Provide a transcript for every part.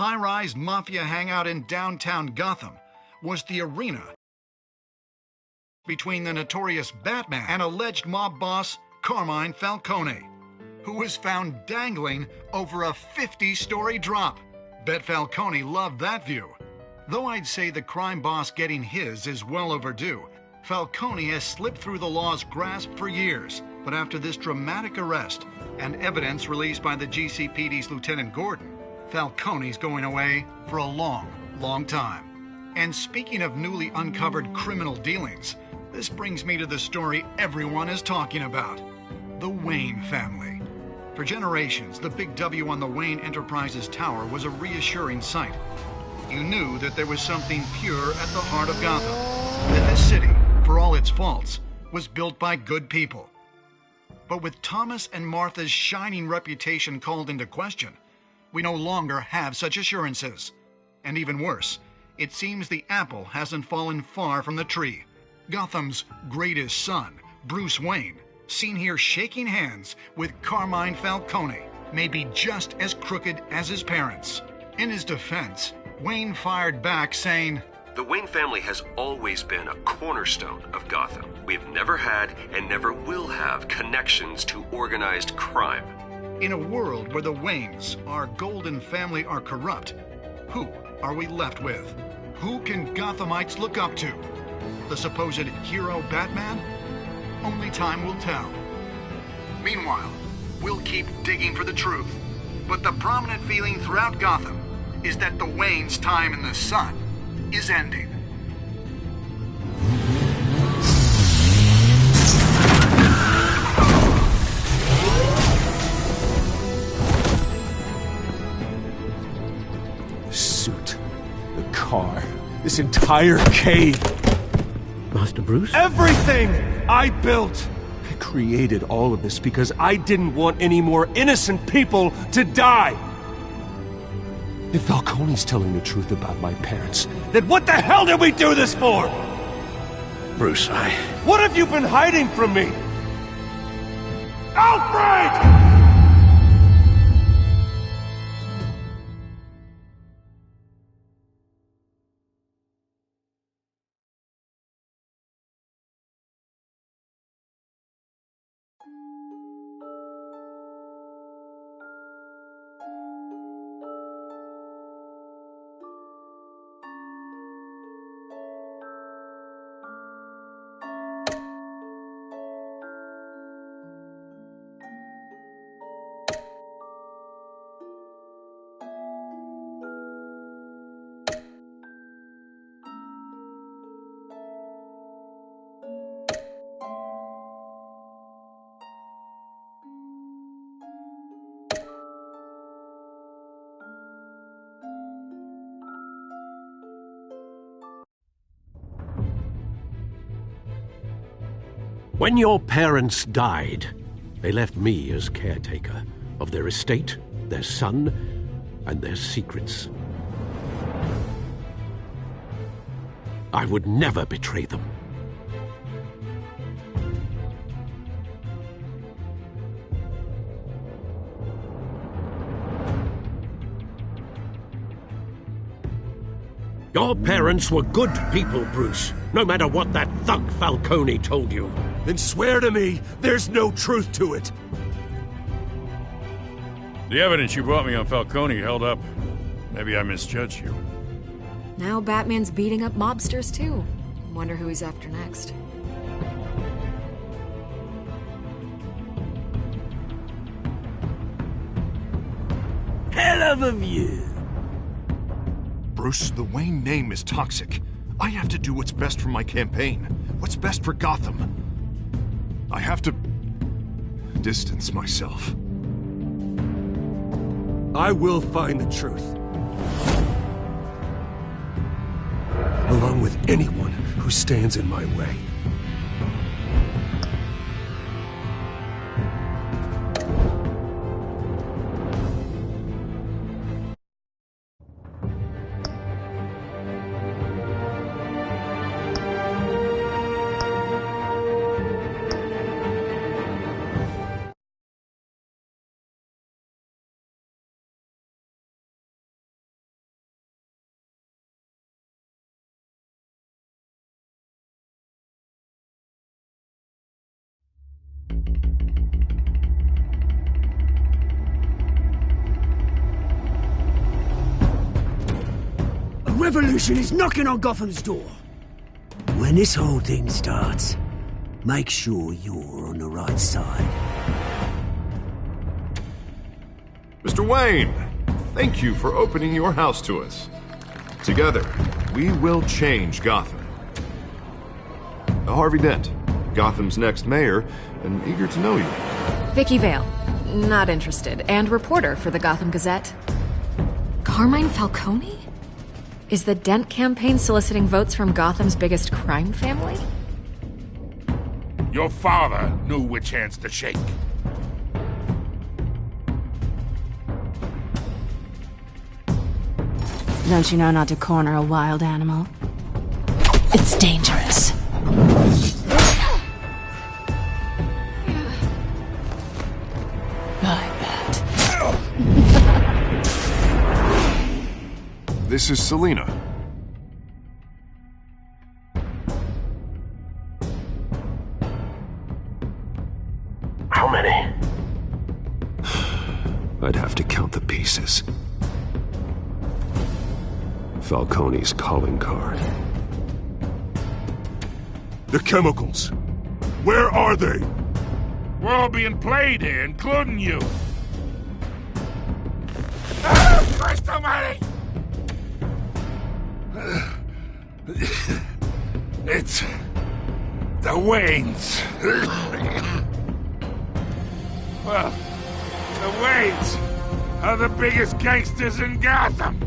high-rise mafia hangout in downtown Gotham was the arena between the notorious Batman and alleged mob boss Carmine Falcone, who was found dangling over a 50-story drop. Bet Falcone loved that view. Though I'd say the crime boss getting his is well overdue, Falcone has slipped through the law's grasp for years. But after this dramatic arrest and evidence released by the GCPD's Lieutenant Gordon, Falcone's going away for a long, long time. And speaking of newly uncovered criminal dealings, this brings me to the story everyone is talking about: the Wayne family. For generations, the big W on the Wayne Enterprises Tower was a reassuring sight. You knew that there was something pure at the heart of Gotham, that this city, for all its faults, was built by good people. But with Thomas and Martha's shining reputation called into question, we no longer have such assurances. And even worse, it seems the apple hasn't fallen far from the tree. Gotham's greatest son, Bruce Wayne, seen here shaking hands with Carmine Falcone, may be just as crooked as his parents. In his defense, Wayne fired back saying, "The Wayne family has always been a cornerstone of Gotham. We have never had and never will have connections to organized crime." In a world where the Waynes, our golden family, are corrupt, who are we left with? Who can Gothamites look up to? The supposed hero Batman? Only time will tell. Meanwhile, we'll keep digging for the truth. But the prominent feeling throughout Gotham is that the Waynes' time in the sun is ending. The suit, the car, this entire cave. Master Bruce? Everything I built! I created all of this because I didn't want any more innocent people to die! If Falcone's telling the truth about my parents, then what the hell did we do this for? Bruce, What have you been hiding from me? Alfred! when your parents died, they left me as caretaker of their estate, their son, and their secrets. I would never betray them. Your parents were good people, Bruce, no matter what that thug Falcone told you. Then swear to me there's no truth to it. The evidence you brought me on Falcone held up. Maybe I misjudged you. Now Batman's beating up mobsters, too. Wonder who he's after next. Hell of a view. Bruce, the Wayne name is toxic. I have to do what's best for my campaign. What's best for Gotham. I have to distance myself. I will find the truth. Along with anyone who stands in my way. revolution is knocking on Gotham's door. When this whole thing starts, make sure you're on the right side. Mr. Wayne, thank you for opening your house to us. Together, we will change Gotham. Harvey Dent, Gotham's next mayor, and eager to know you. Vicky Vale, not interested, and reporter for the Gotham Gazette. Carmine Falcone? Is the Dent campaign soliciting votes from Gotham's biggest crime family? Your father knew which hands to shake. Don't you know not to corner a wild animal? It's dangerous. I bet. This is Selina. How many? I'd have to count the pieces. Falcone's calling card. The chemicals. Where are they? We're all being played here, including you. Christ almighty! It's the Waynes. Well, the Waynes are the biggest gangsters in Gotham.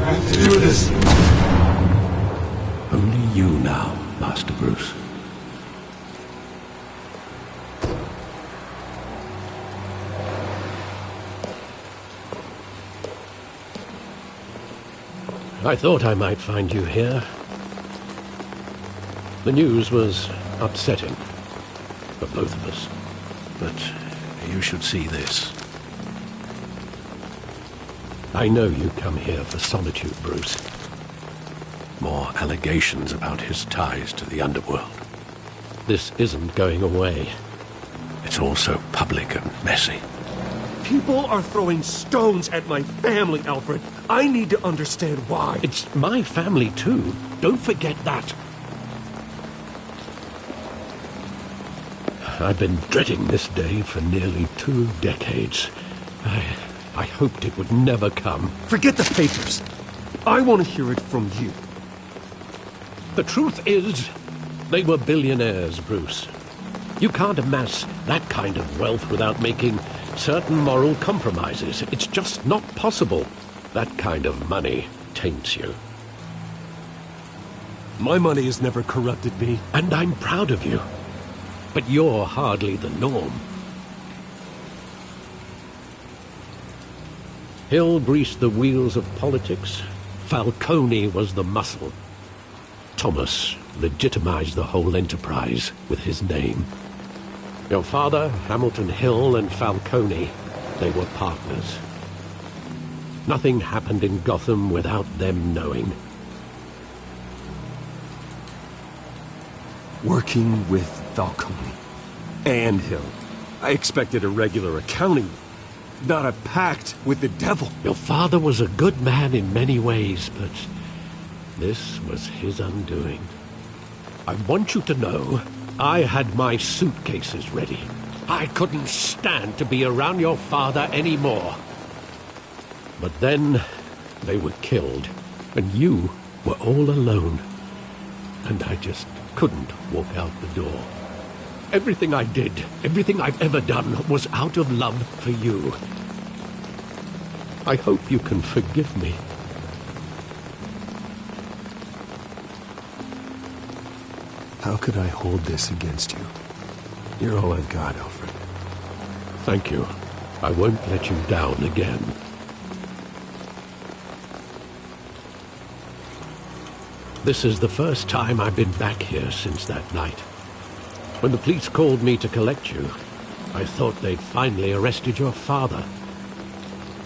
have to do this. Only you now, Master Bruce. I thought I might find you here. The news was upsetting for both of us. But you should see this. I know you come here for solitude, Bruce. More allegations about his ties to the underworld. This isn't going away. It's all so public and messy. People are throwing stones at my family, Alfred. I need to understand why. It's my family, too. Don't forget that. I've been dreading this day for nearly 2 decades. I hoped it would never come. Forget the papers. I want to hear it from you. The truth is, they were billionaires, Bruce. You can't amass that kind of wealth without making certain moral compromises. It's just not possible. That kind of money taints you. My money has never corrupted me. And I'm proud of you. But you're hardly the norm. Hill greased the wheels of politics. Falcone was the muscle. Thomas legitimized the whole enterprise with his name. Your father, Hamilton Hill, and Falcone, they were partners. Nothing happened in Gotham without them knowing. Working with Falcone and Hill. I expected a regular accounting, not a pact with the devil. Your father was a good man in many ways, but this was his undoing. I want you to know, I had my suitcases ready. I couldn't stand to be around your father anymore. But then they were killed, and you were all alone. And I just couldn't walk out the door. Everything I did, everything I've ever done, was out of love for you. I hope you can forgive me. How could I hold this against you? You're all I've got, Alfred. Thank you. I won't let you down again. This is the first time I've been back here since that night. When the police called me to collect you, I thought they'd finally arrested your father.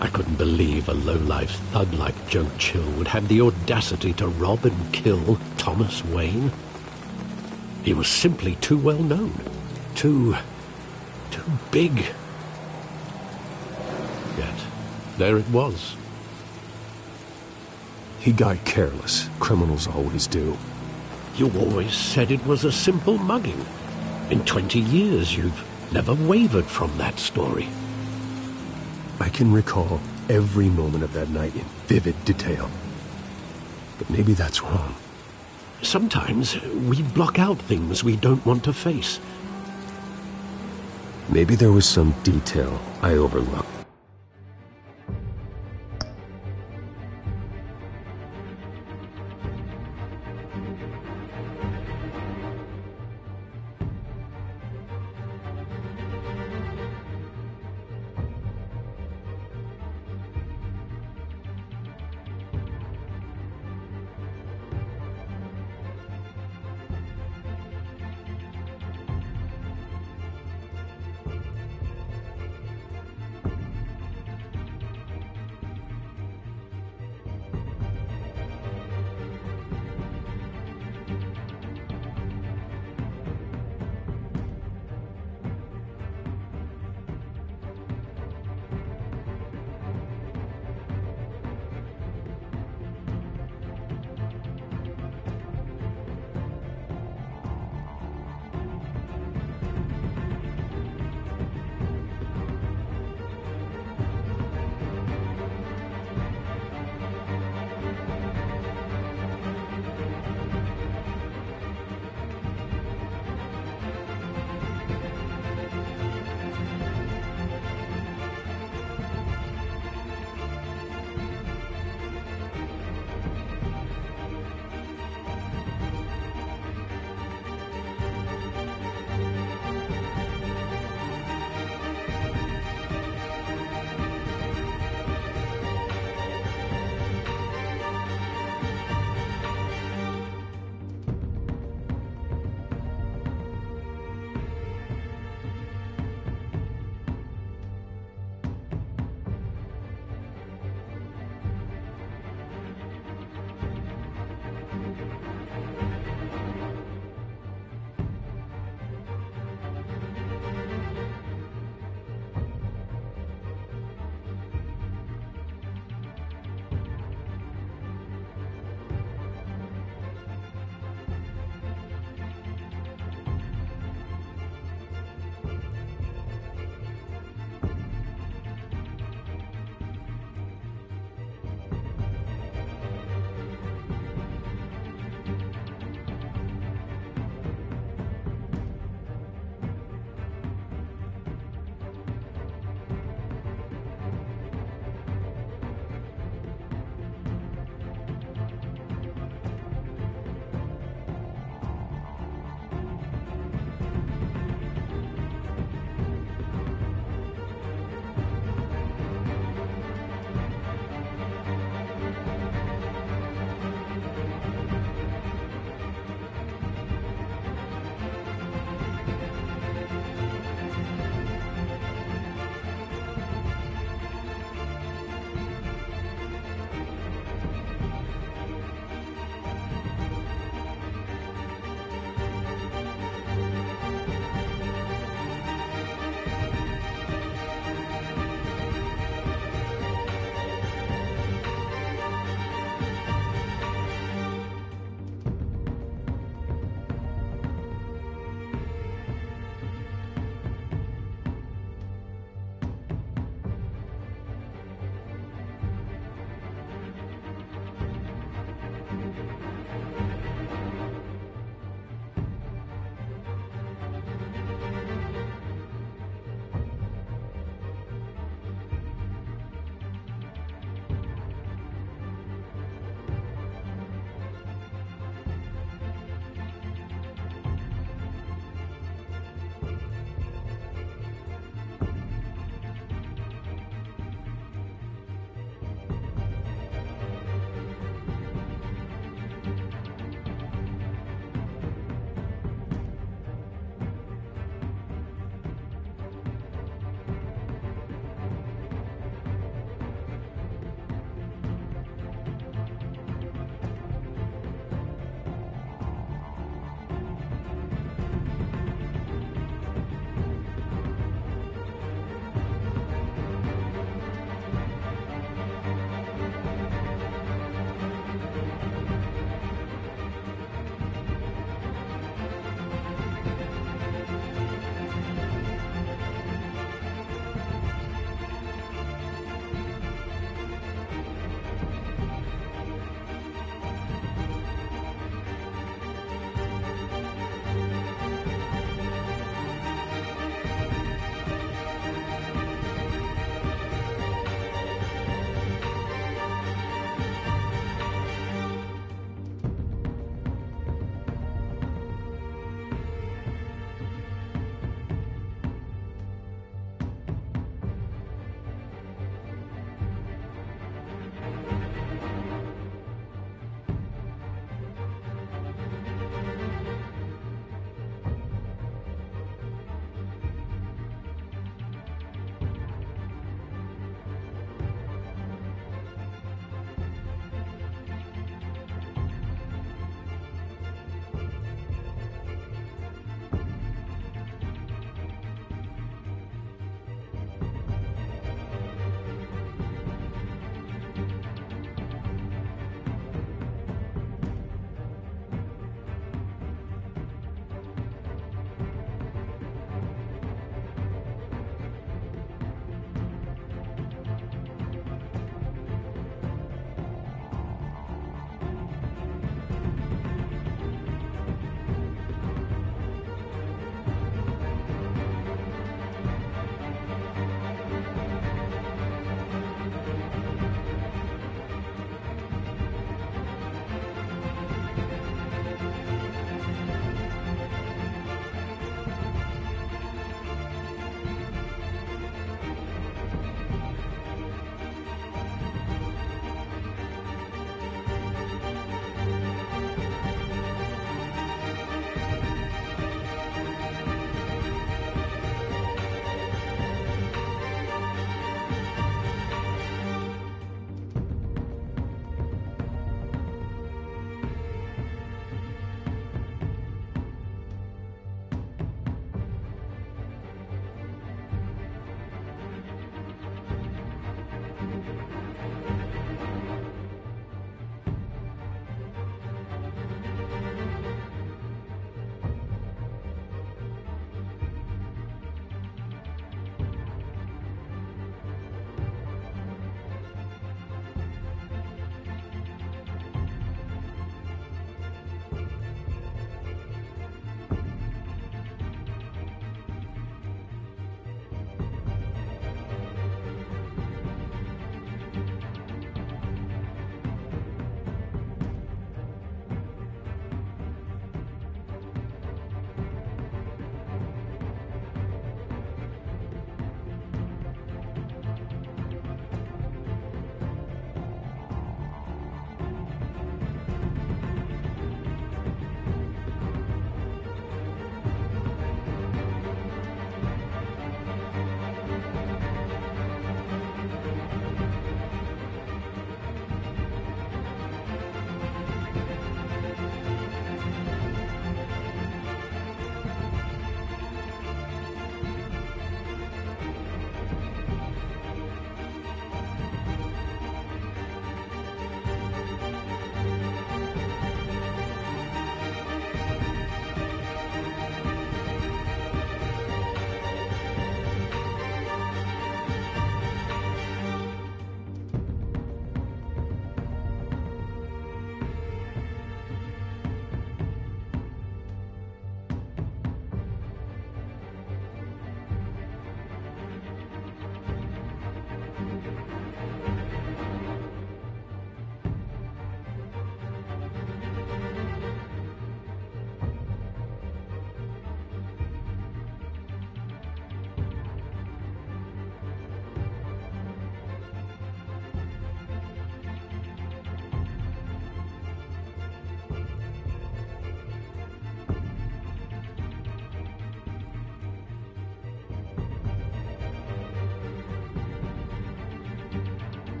I couldn't believe a low-life thug like Joe Chill would have the audacity to rob and kill Thomas Wayne. He was simply too well known. Too big. Yet, there it was. He got careless. Criminals always do. You always said it was a simple mugging. In 20 years, you've never wavered from that story. I can recall every moment of that night in vivid detail. But maybe that's wrong. Sometimes we block out things we don't want to face. Maybe there was some detail I overlooked.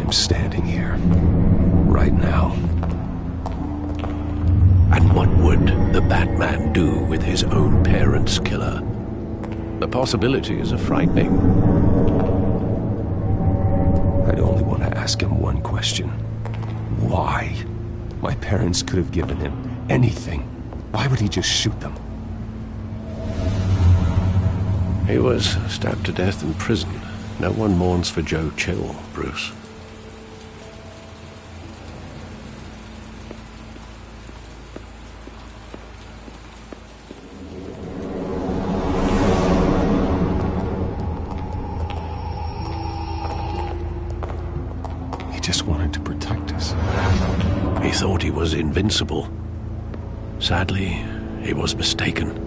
I'm standing here. Right now. And what would the Batman do with his own parents' killer? The possibilities are frightening. I'd only want to ask him one question. Why? My parents could have given him anything. Why would he just shoot them? He was stabbed to death in prison. No one mourns for Joe Chill, Bruce. He just wanted to protect us. He thought he was invincible. Sadly, he was mistaken.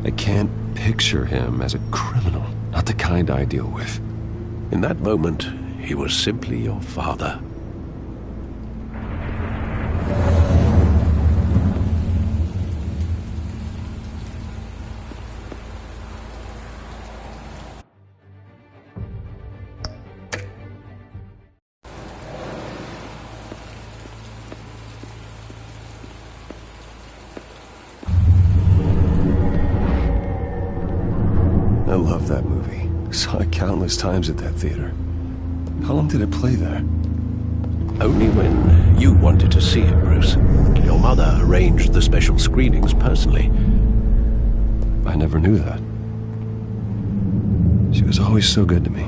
I can't picture him as a criminal. Not the kind I deal with. In that moment, he was simply your father. I love that movie. Saw it countless times at that theater. How long did it play there? Only when you wanted to see it, Bruce. Your mother arranged the special screenings personally. I never knew that. She was always so good to me.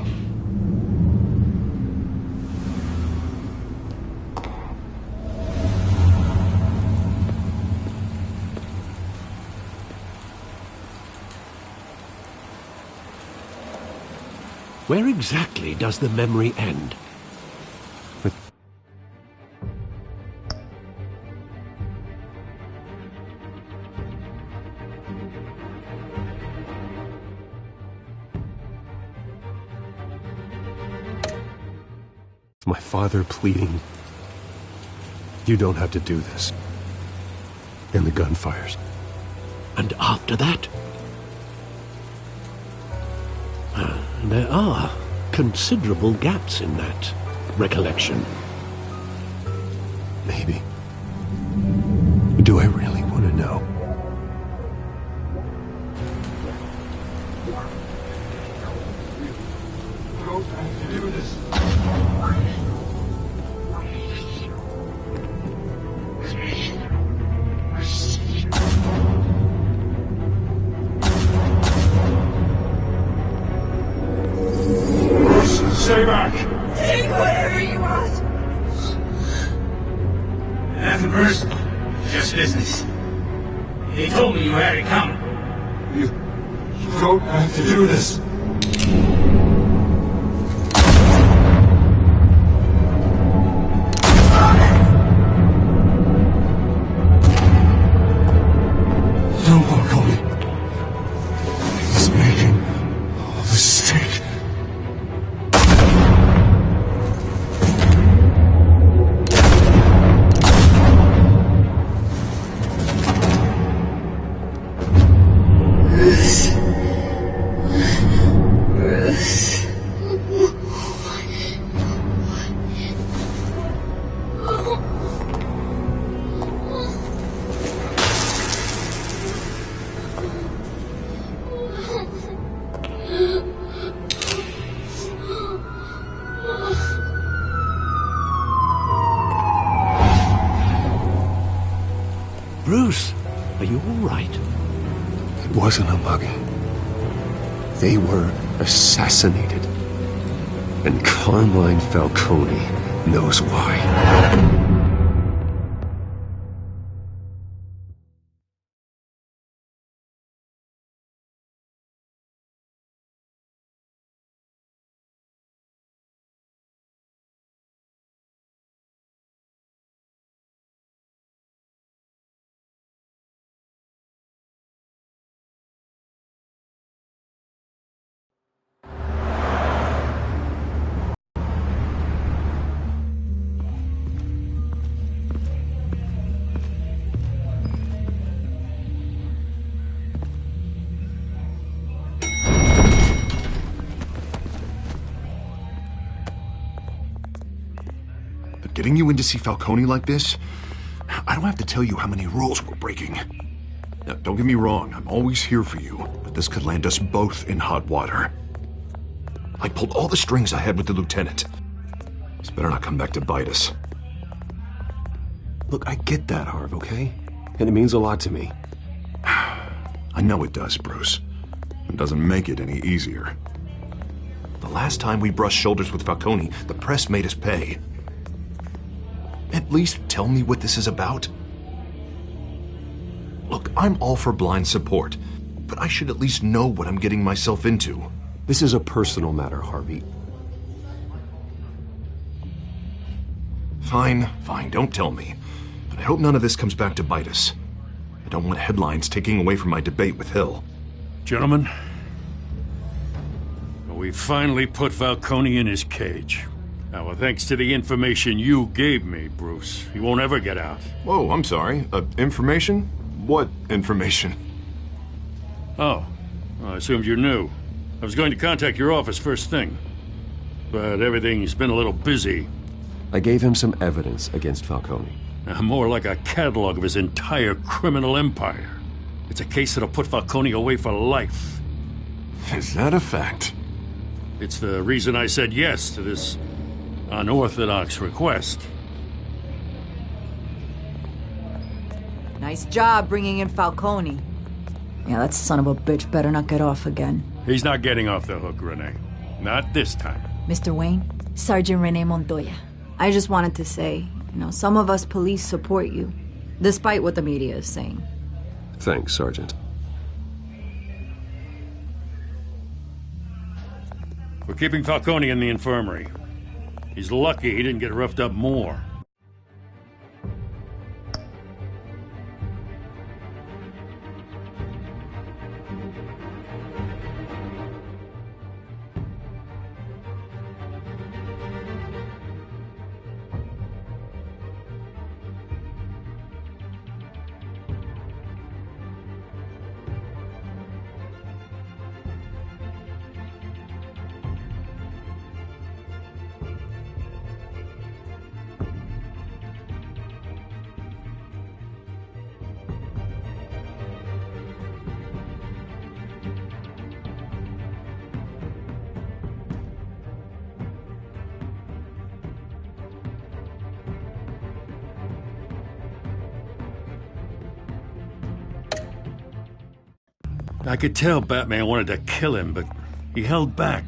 Where exactly does the memory end? My father pleading, "You don't have to do this." And the gunfires. And after that? There are considerable gaps in that recollection. Maybe. Do I really want to know? Stay back! Take whatever you want! Nothing personal, just business. He told me you had it coming. You don't have to do this. No, Falcone. He's making a mistake. Bruce, are you all right? It wasn't a mugging. They were assassinated. And Carmine Falcone knows why. But getting you in to see Falcone like this, I don't have to tell you how many rules we're breaking. Now, don't get me wrong, I'm always here for you, but this could land us both in hot water. I pulled all the strings I had with the lieutenant. This better not come back to bite us. Look, I get that, Harv, okay? And it means a lot to me. I know it does, Bruce. It doesn't make it any easier. The last time we brushed shoulders with Falcone, the press made us pay. At least tell me what this is about. Look, I'm all for blind support, but I should at least know what I'm getting myself into. This is a personal matter, Harvey. Fine, don't tell me. But I hope none of this comes back to bite us. I don't want headlines taking away from my debate with Hill. Gentlemen, we finally put Falcone in his cage. Now, well, thanks to the information you gave me, Bruce, he won't ever get out. Whoa, I'm sorry. Information? What information? Oh, well, I assumed you knew. I was going to contact your office first thing. But everything's been a little busy. I gave him some evidence against Falcone. More like a catalog of his entire criminal empire. It's a case that'll put Falcone away for life. Is that a fact? It's the reason I said yes to this unorthodox request. Nice job bringing in Falcone. Yeah, that son of a bitch better not get off again. He's not getting off the hook, Renee. Not this time. Mr. Wayne, Sergeant Renee Montoya. I just wanted to say, some of us police support you, despite what the media is saying. Thanks, Sergeant. We're keeping Falcone in the infirmary. He's lucky he didn't get roughed up more. I could tell Batman wanted to kill him, but he held back.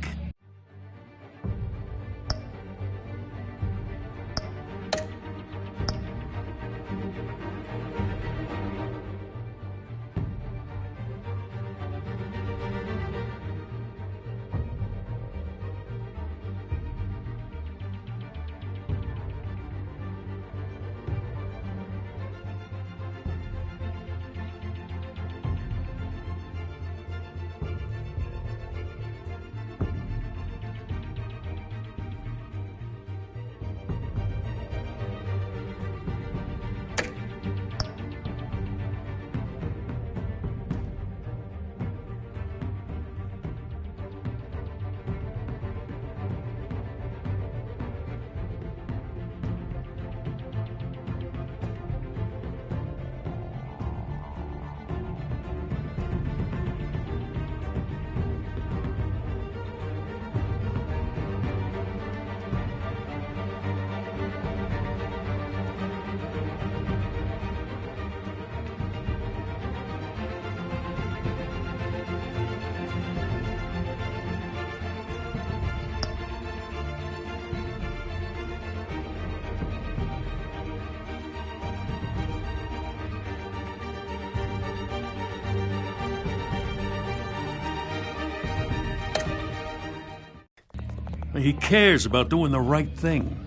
He cares about doing the right thing.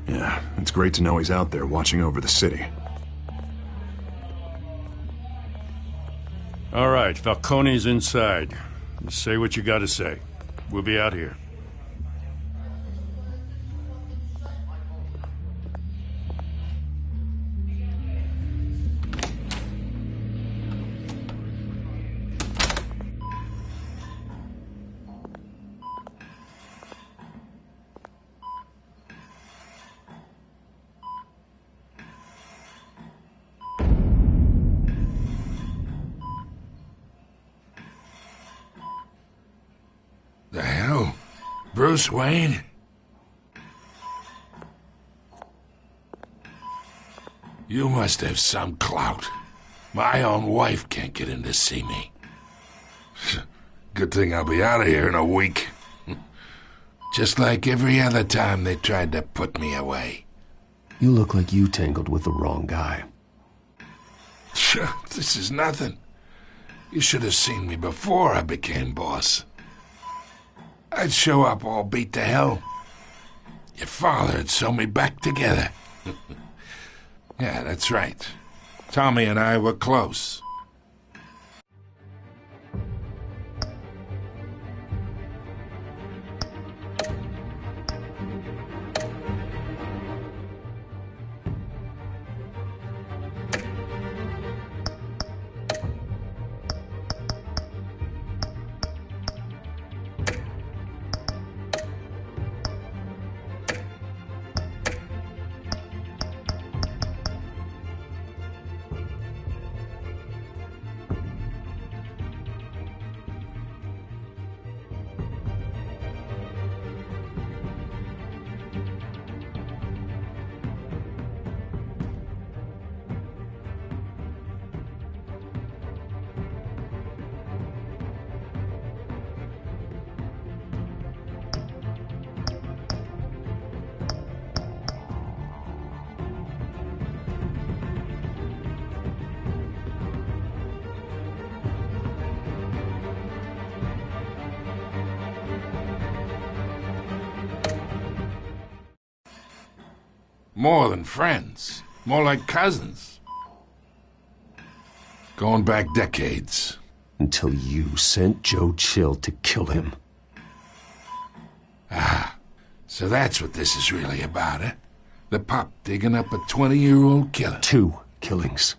Yeah, it's great to know he's out there watching over the city. All right, Falcone's inside. Just say what you gotta say. We'll be out here. Bruce Wayne? You must have some clout. My own wife can't get in to see me. Good thing I'll be out of here in a week. Just like every other time they tried to put me away. You look like you tangled with the wrong guy. This is nothing. You should have seen me before I became boss. I'd show up all beat to hell. Your father'd sew me back together. Yeah, that's right. Tommy and I were close. More than friends. More like cousins. Going back decades. Until you sent Joe Chill to kill him. Ah, so that's what this is really about, eh? The pup digging up a 20-year-old killer. 2 killings,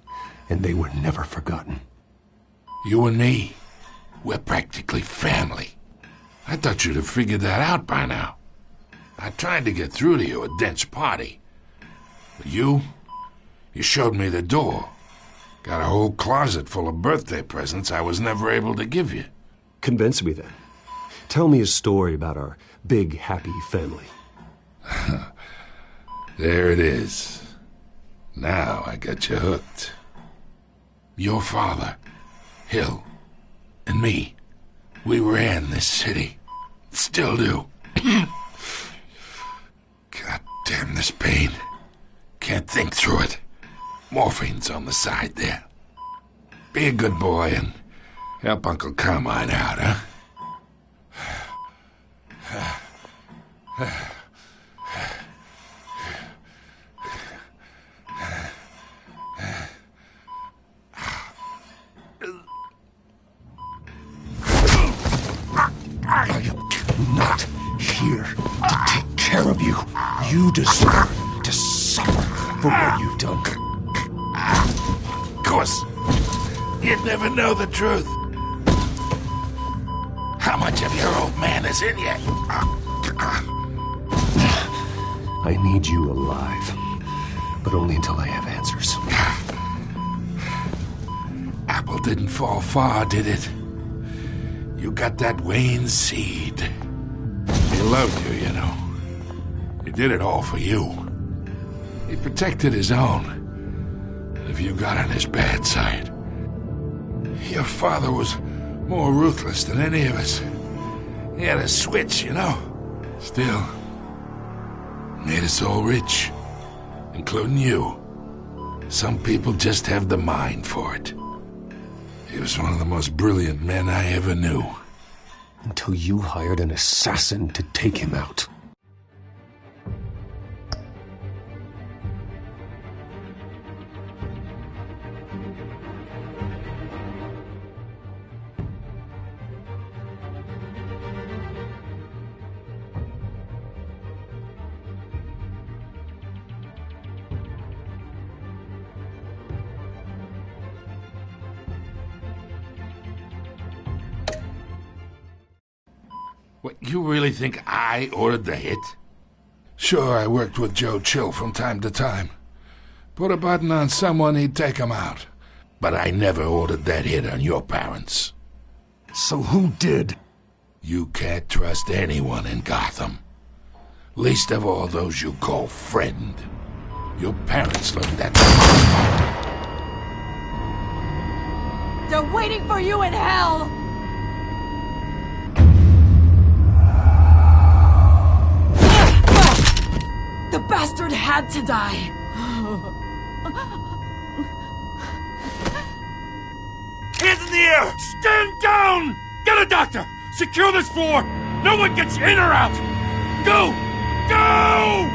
and they were never forgotten. You and me, we're practically family. I thought you'd have figured that out by now. I tried to get through to you at Dent's party. But you showed me the door. Got a whole closet full of birthday presents I was never able to give you. Convince me then. Tell me a story about our big, happy family. There it is. Now I got you hooked. Your father, Hill, and me, we ran this city. Still do. God damn this pain. Can't think through it. Morphine's on the side there. Be a good boy and help Uncle Carmine out, huh? Not here to take care of you. You deserve to suffer for what you've done. Of course, you'd never know the truth. How much of your old man is in you? I need you alive, but only until I have answers. Apple didn't fall far, did it? You got that Wayne seed. He loved you, you know. He did it all for you. He protected his own. If you got on his bad side. Your father was more ruthless than any of us. He had a switch, you know. Still, made us all rich, including you. Some people just have the mind for it. He was one of the most brilliant men I ever knew. Until you hired an assassin to take him out. What, you really think I ordered the hit? Sure, I worked with Joe Chill from time to time. Put a button on someone, he'd take him out. But I never ordered that hit on your parents. So who did? You can't trust anyone in Gotham. Least of all those you call friend. Your parents learned that. They're waiting for you in hell! The bastard had to die! Hands in the air! Stand down! Get a doctor! Secure this floor! No one gets in or out! Go! Go!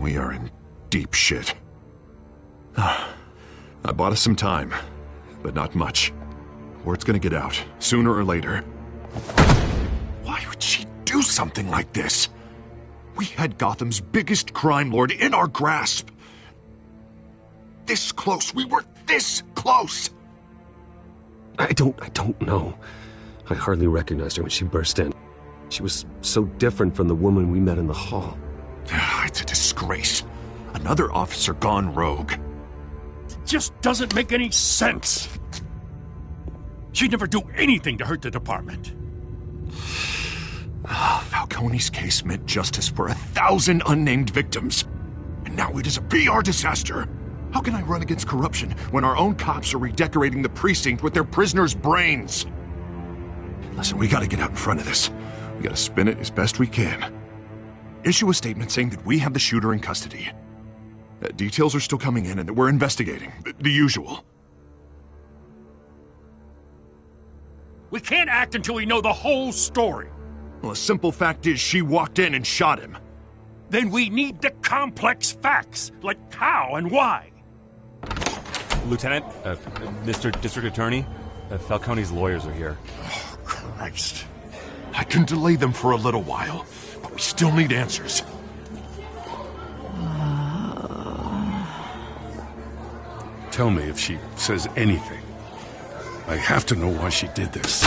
We are in deep shit. I bought us some time, but not much. Word's gonna get out, sooner or later. Why would she do something like this? We had Gotham's biggest crime lord in our grasp. This close. We were this close. I don't know. I hardly recognized her when she burst in. She was so different from the woman we met in the hall. It's a disgrace. Another officer gone rogue. It just doesn't make any sense. She'd never do anything to hurt the department. Falcone's case meant justice for 1,000 unnamed victims. And now it is a PR disaster. How can I run against corruption when our own cops are redecorating the precinct with their prisoners' brains? Listen, we gotta get out in front of this. We gotta spin it as best we can. Issue a statement saying that we have the shooter in custody. Details are still coming in and that we're investigating. The usual. We can't act until we know the whole story. Well, a simple fact is she walked in and shot him. Then we need the complex facts, like how and why. Lieutenant, Mr. District Attorney, Falcone's lawyers are here. Oh, Christ. I can delay them for a little while, but we still need answers. Tell me if she says anything. I have to know why she did this.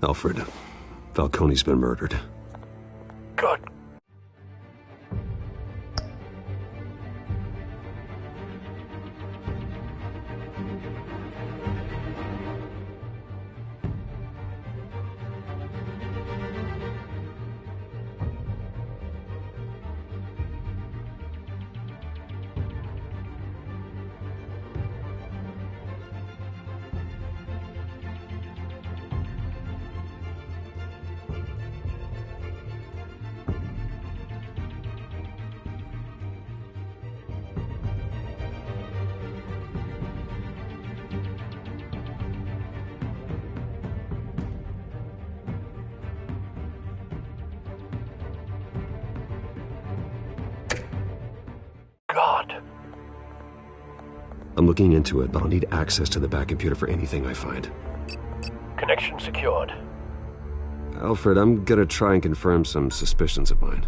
Alfred, Falcone's been murdered. Good. God. I'm looking into it, but I'll need access to the back computer for anything I find. Connection secured. Alfred, I'm gonna try and confirm some suspicions of mine.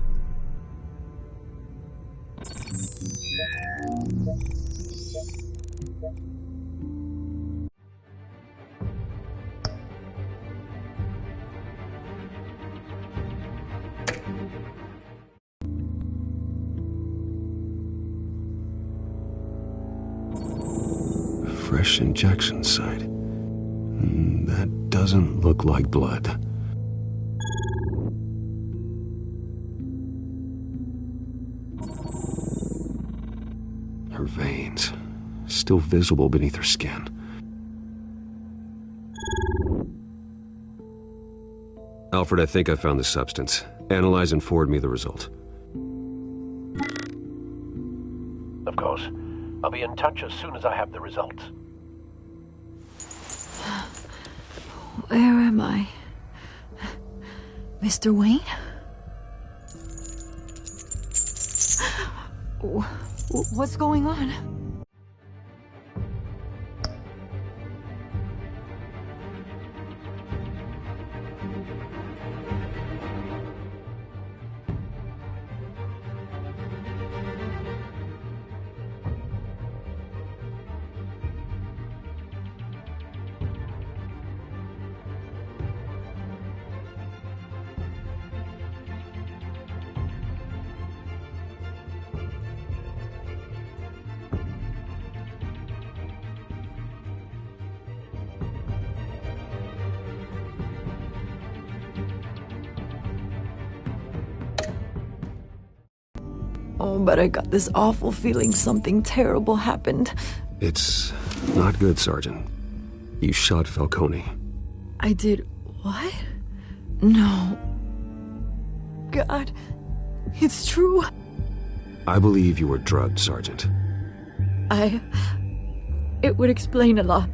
Fresh injection site. That doesn't look like blood. Her veins, still visible beneath her skin. Alfred, I think I found the substance. Analyze and forward me the result. Of course. I'll be in touch as soon as I have the results. Where am I? Mr. Wayne? What's going on? Oh, but I got this awful feeling something terrible happened. It's not good, Sergeant. You shot Falcone. I did what? No. God, it's true. I believe you were drugged, Sergeant. It would explain a lot.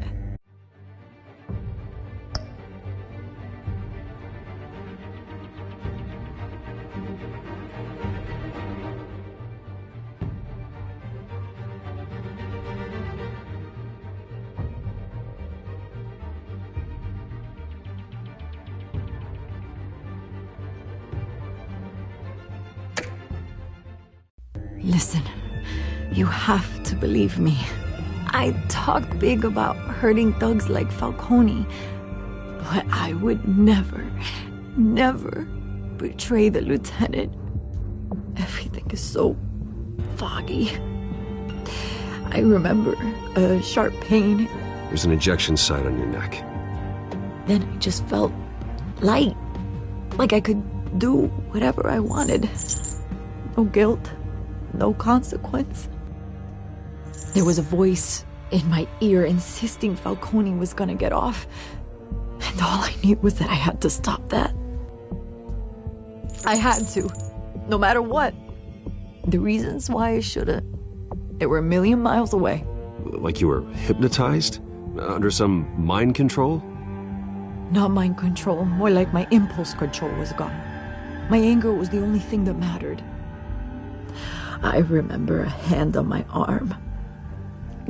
Listen, You have to believe me. I talked big about hurting thugs like Falcone, but I would never betray the lieutenant. Everything is so foggy. I remember a sharp pain. There's an injection site on your neck. Then I just felt light, like I could do whatever I wanted. No guilt, no consequence. There was a voice in my ear insisting Falcone was gonna get off. And all I knew was that I had to stop that. I had to, no matter what. The reasons why I shouldn't, they were a million miles away. Like you were hypnotized? Under some mind control? Not mind control, more like my impulse control was gone. My anger was the only thing that mattered. I remember a hand on my arm,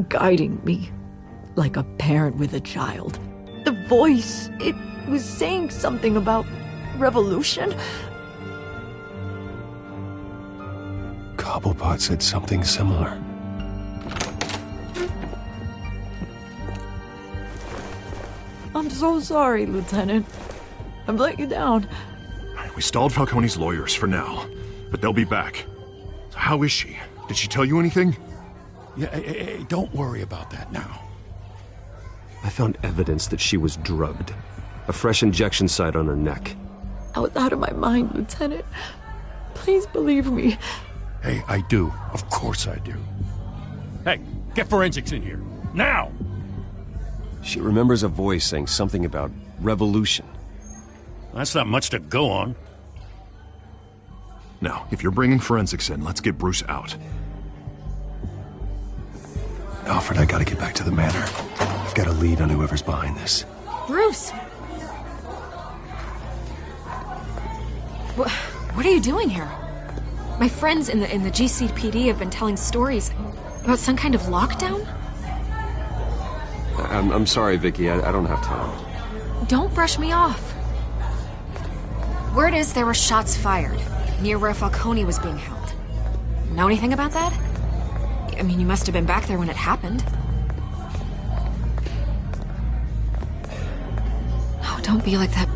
guiding me like a parent with a child. The voice, it was saying something about revolution. Cobblepot said something similar. I'm so sorry, Lieutenant. I've let you down. We stalled Falcone's lawyers for now, but they'll be back. So how is she? Did she tell you anything? Yeah, hey, don't worry about that now. I found evidence that she was drugged. A fresh injection site on her neck. I was out of my mind, Lieutenant. Please believe me. Hey, I do. Of course I do. Hey, get forensics in here. Now! She remembers a voice saying something about revolution. That's not much to go on. Now, if you're bringing forensics in, let's get Bruce out. Alfred, I gotta get back to the manor. I've got a lead on whoever's behind this. Bruce! What are you doing here? My friends in the GCPD have been telling stories about some kind of lockdown? I'm sorry, Vicky. I don't have time. Don't brush me off. Word is there were shots fired near where Falcone was being held. Know anything about that? I mean, you must have been back there when it happened. Oh, don't be like that.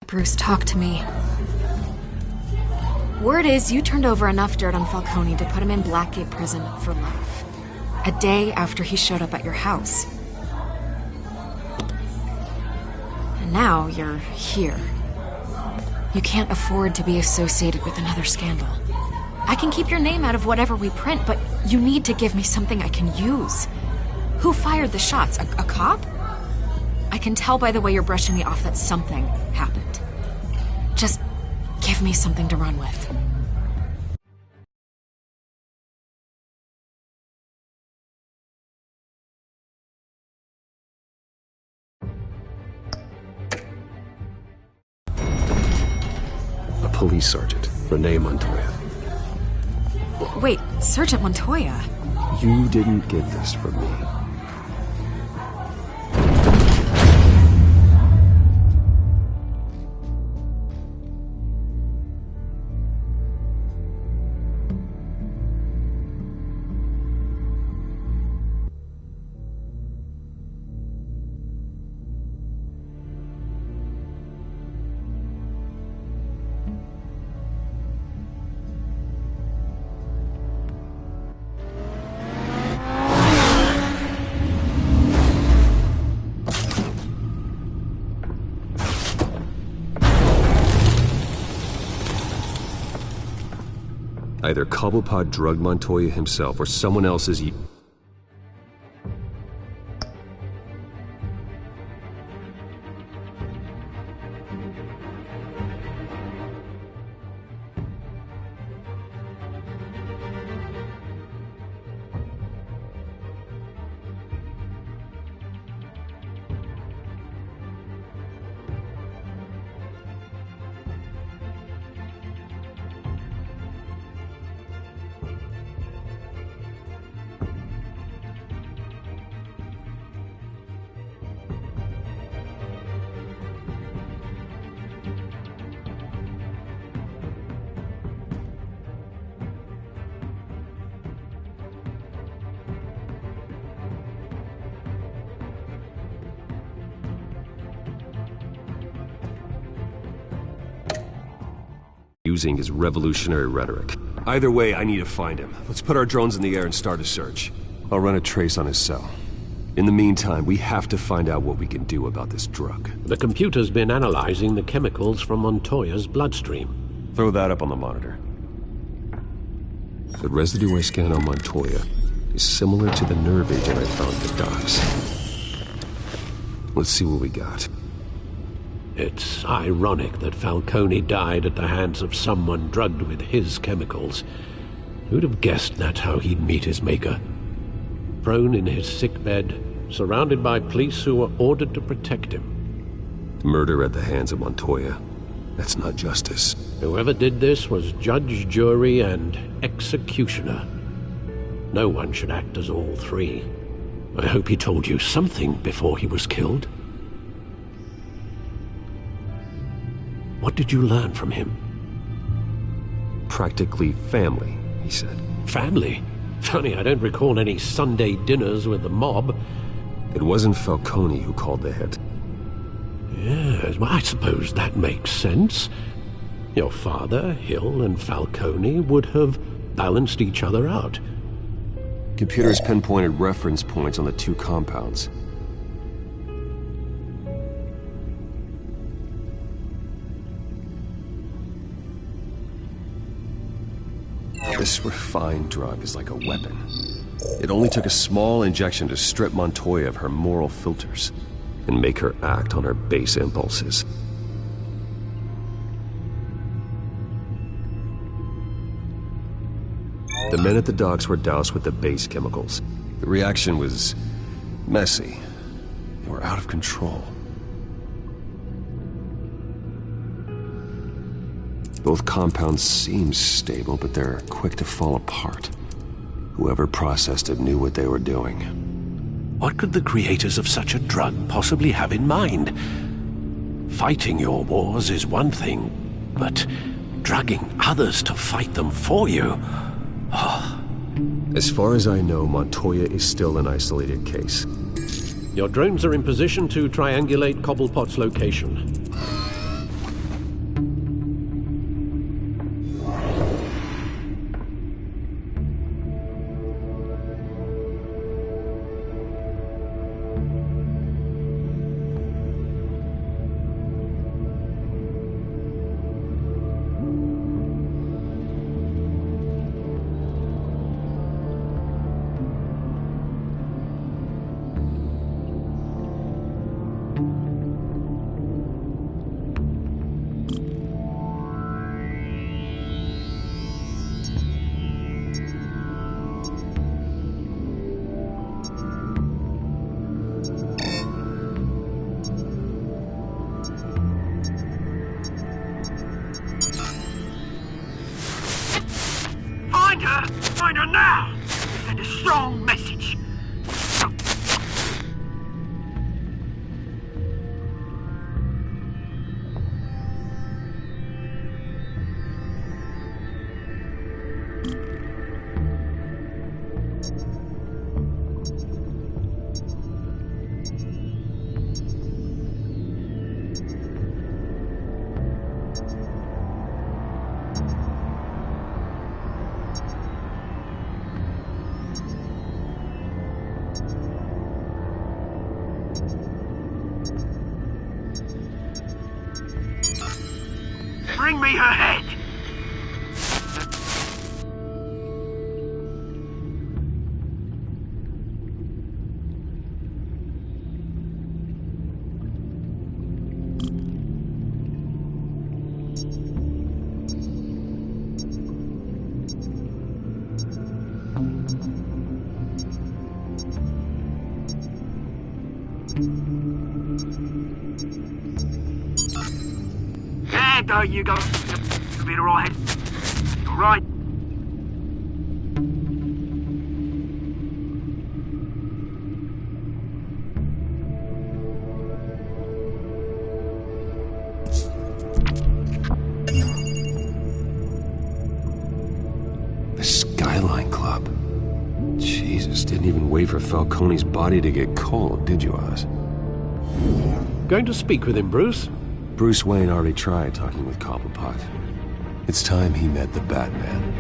Bruce, talk to me. Word is you turned over enough dirt on Falcone to put him in Blackgate Prison for life. A day after he showed up at your house. And now you're here. You can't afford to be associated with another scandal. I can keep your name out of whatever we print, but you need to give me something I can use. Who fired the shots? A cop? I can tell by the way you're brushing me off that something happened. Just give me something to run with. A police sergeant, Renee Montoya. Wait, Sergeant Montoya? You didn't get this from me. Either Cobblepot drugged Montoya himself or someone else is using his revolutionary rhetoric. Either way, I need to find him. Let's put our drones in the air and start a search. I'll run a trace on his cell. In the meantime, we have to find out what we can do about this drug. The computer's been analyzing the chemicals from Montoya's bloodstream. Throw that up on the monitor. The residue I scanned on Montoya is similar to the nerve agent I found at the docks. Let's see what we got. It's ironic that Falcone died at the hands of someone drugged with his chemicals. Who'd have guessed that's how he'd meet his maker? Prone in his sickbed, surrounded by police who were ordered to protect him. Murder at the hands of Montoya. That's not justice. Whoever did this was judge, jury, and executioner. No one should act as all three. I hope he told you something before he was killed. What did you learn from him? Practically family, he said. Family? Funny, I don't recall any Sunday dinners with the mob. It wasn't Falcone who called the hit. Yes, well, I suppose that makes sense. Your father, Hill, and Falcone would have balanced each other out. Computers pinpointed reference points on the two compounds. This refined drug is like a weapon. It only took a small injection to strip Montoya of her moral filters and make her act on her base impulses. The men at the docks were doused with the base chemicals. The reaction was messy. They were out of control. Both compounds seem stable, but they're quick to fall apart. Whoever processed it knew what they were doing. What could the creators of such a drug possibly have in mind? Fighting your wars is one thing, but drugging others to fight them for you? Oh. As far as I know, Montoya is still an isolated case. Your drones are in position to triangulate Cobblepot's location. Find her now! Send a strong message. Bring me her head! There you go. You'll be alright. Alright. The Skyline Club. Jesus, didn't even wait for Falcone's body to get cold, did you, Oz? Going to speak with him, Bruce? Bruce Wayne already tried talking with Cobblepot. It's time he met the Batman.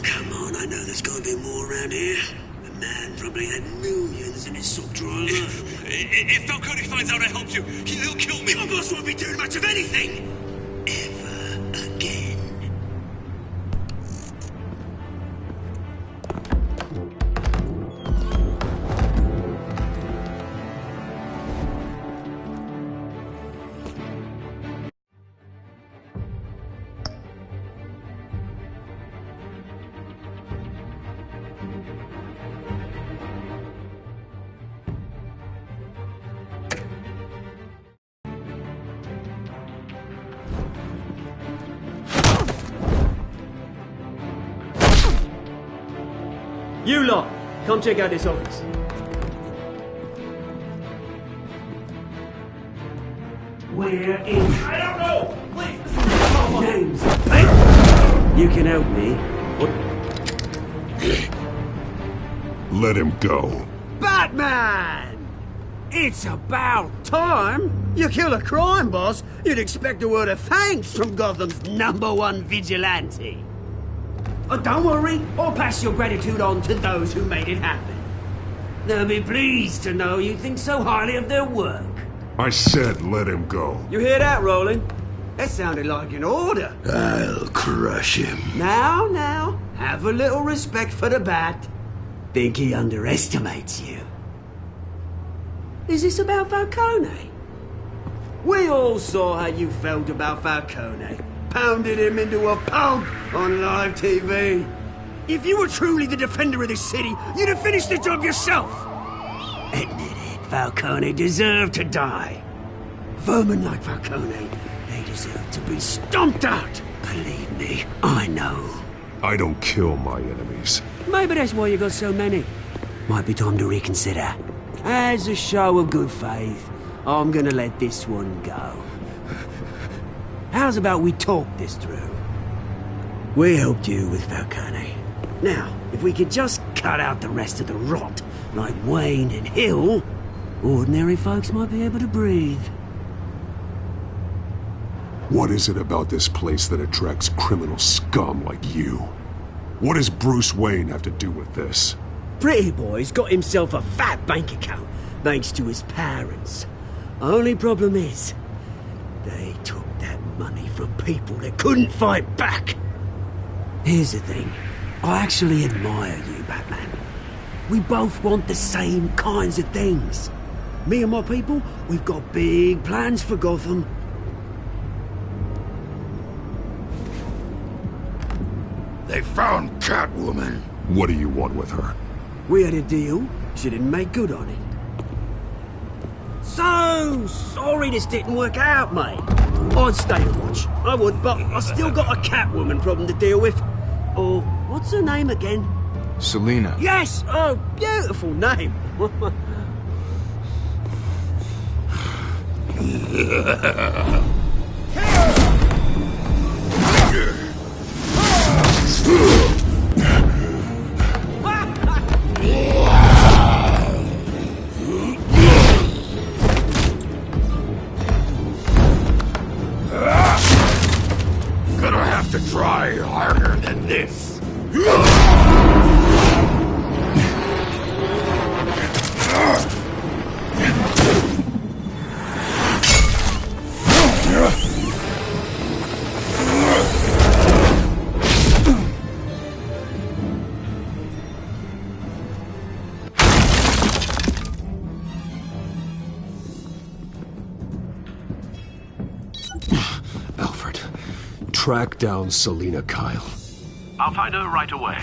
Come on, I know there's gotta be more around here. The man probably had millions in his sock drawer alone. If Falcone finds out I helped you, he'll kill me. Your boss won't be doing much of anything! Ever again. You lot, come check out this office. Where is... I don't know! Please! Names. Hey! You can help me. Let him go. Batman! It's about time. You kill a crime boss, you'd expect a word of thanks from Gotham's #1 vigilante. Oh, don't worry, I'll pass your gratitude on to those who made it happen. They'll be pleased to know you think so highly of their work. I said let him go. You hear that, Roland? That sounded like an order. I'll crush him. Now, have a little respect for the Bat. Think he underestimates you. Is this about Falcone? We all saw how you felt about Falcone. Pounded him into a pulp on live TV. If you were truly the defender of this city, you'd have finished the job yourself. Admit it, Falcone deserved to die. Vermin like Falcone, they deserve to be stomped out. Believe me, I know. I don't kill my enemies. Maybe that's why you got so many. Might be time to reconsider. As a show of good faith, I'm gonna let this one go. How's about we talk this through? We helped you with Falcone. Now, if we could just cut out the rest of the rot, like Wayne and Hill, ordinary folks might be able to breathe. What is it about this place that attracts criminal scum like you? What does Bruce Wayne have to do with this? Pretty Boy's got himself a fat bank account, thanks to his parents. Only problem is, they took that money from people that couldn't fight back. Here's the thing. I actually admire you, Batman. We both want the same kinds of things. Me and my people, we've got big plans for Gotham. They found Catwoman. What do you want with her? We had a deal. She didn't make good on it. So sorry this didn't work out, mate. I'd stay and watch. I would, but I still got a Catwoman problem to deal with. Oh, what's her name again? Selina. Yes! Oh, beautiful name. Gonna have to try harder than this. Alfred, track down Selina Kyle. I'll find her right away.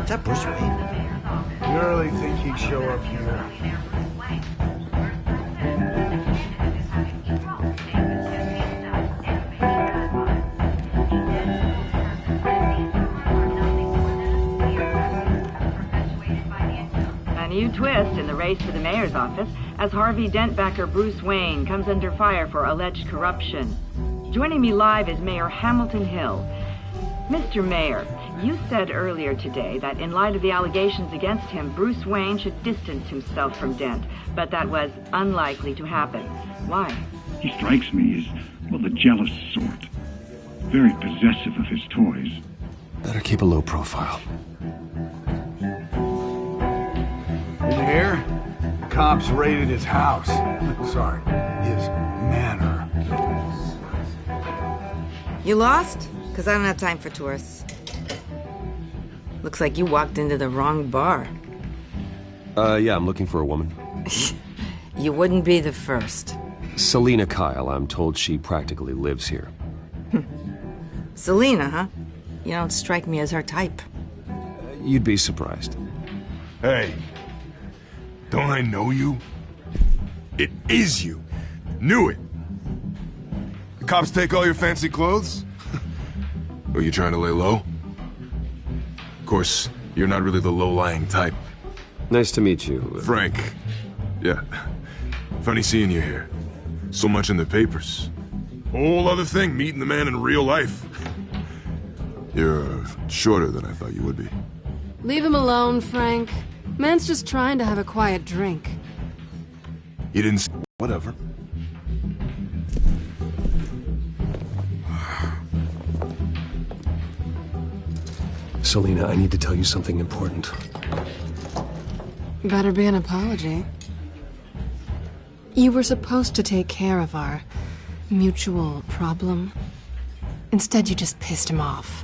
Is that Bruce Wayne? You really think he'd show up here? A new twist in the race for the mayor's office as Harvey Dent-backer Bruce Wayne comes under fire for alleged corruption. Joining me live is Mayor Hamilton Hill. Mr. Mayor, you said earlier today that in light of the allegations against him, Bruce Wayne should distance himself from Dent, but that was unlikely to happen. Why? He strikes me as, well, the jealous sort. Very possessive of his toys. Better keep a low profile. Did you hear? The cops raided his house. Sorry, his manor. You lost? Because I don't have time for tourists. Looks like you walked into the wrong bar. Yeah, I'm looking for a woman. You wouldn't be the first. Selina Kyle, I'm told she practically lives here. Selina, huh? You don't strike me as her type. You'd be surprised. Hey, don't I know you? It is you. Knew it. The cops take all your fancy clothes? Are you trying to lay low? Of course, you're not really the low-lying type. Nice to meet you. Frank. Yeah. Funny seeing you here. So much in the papers. Whole other thing, meeting the man in real life. You're shorter than I thought you would be. Leave him alone, Frank. Man's just trying to have a quiet drink. You didn't say whatever. Selina, I need to tell you something important. Better be an apology. You were supposed to take care of our mutual problem. Instead, you just pissed him off.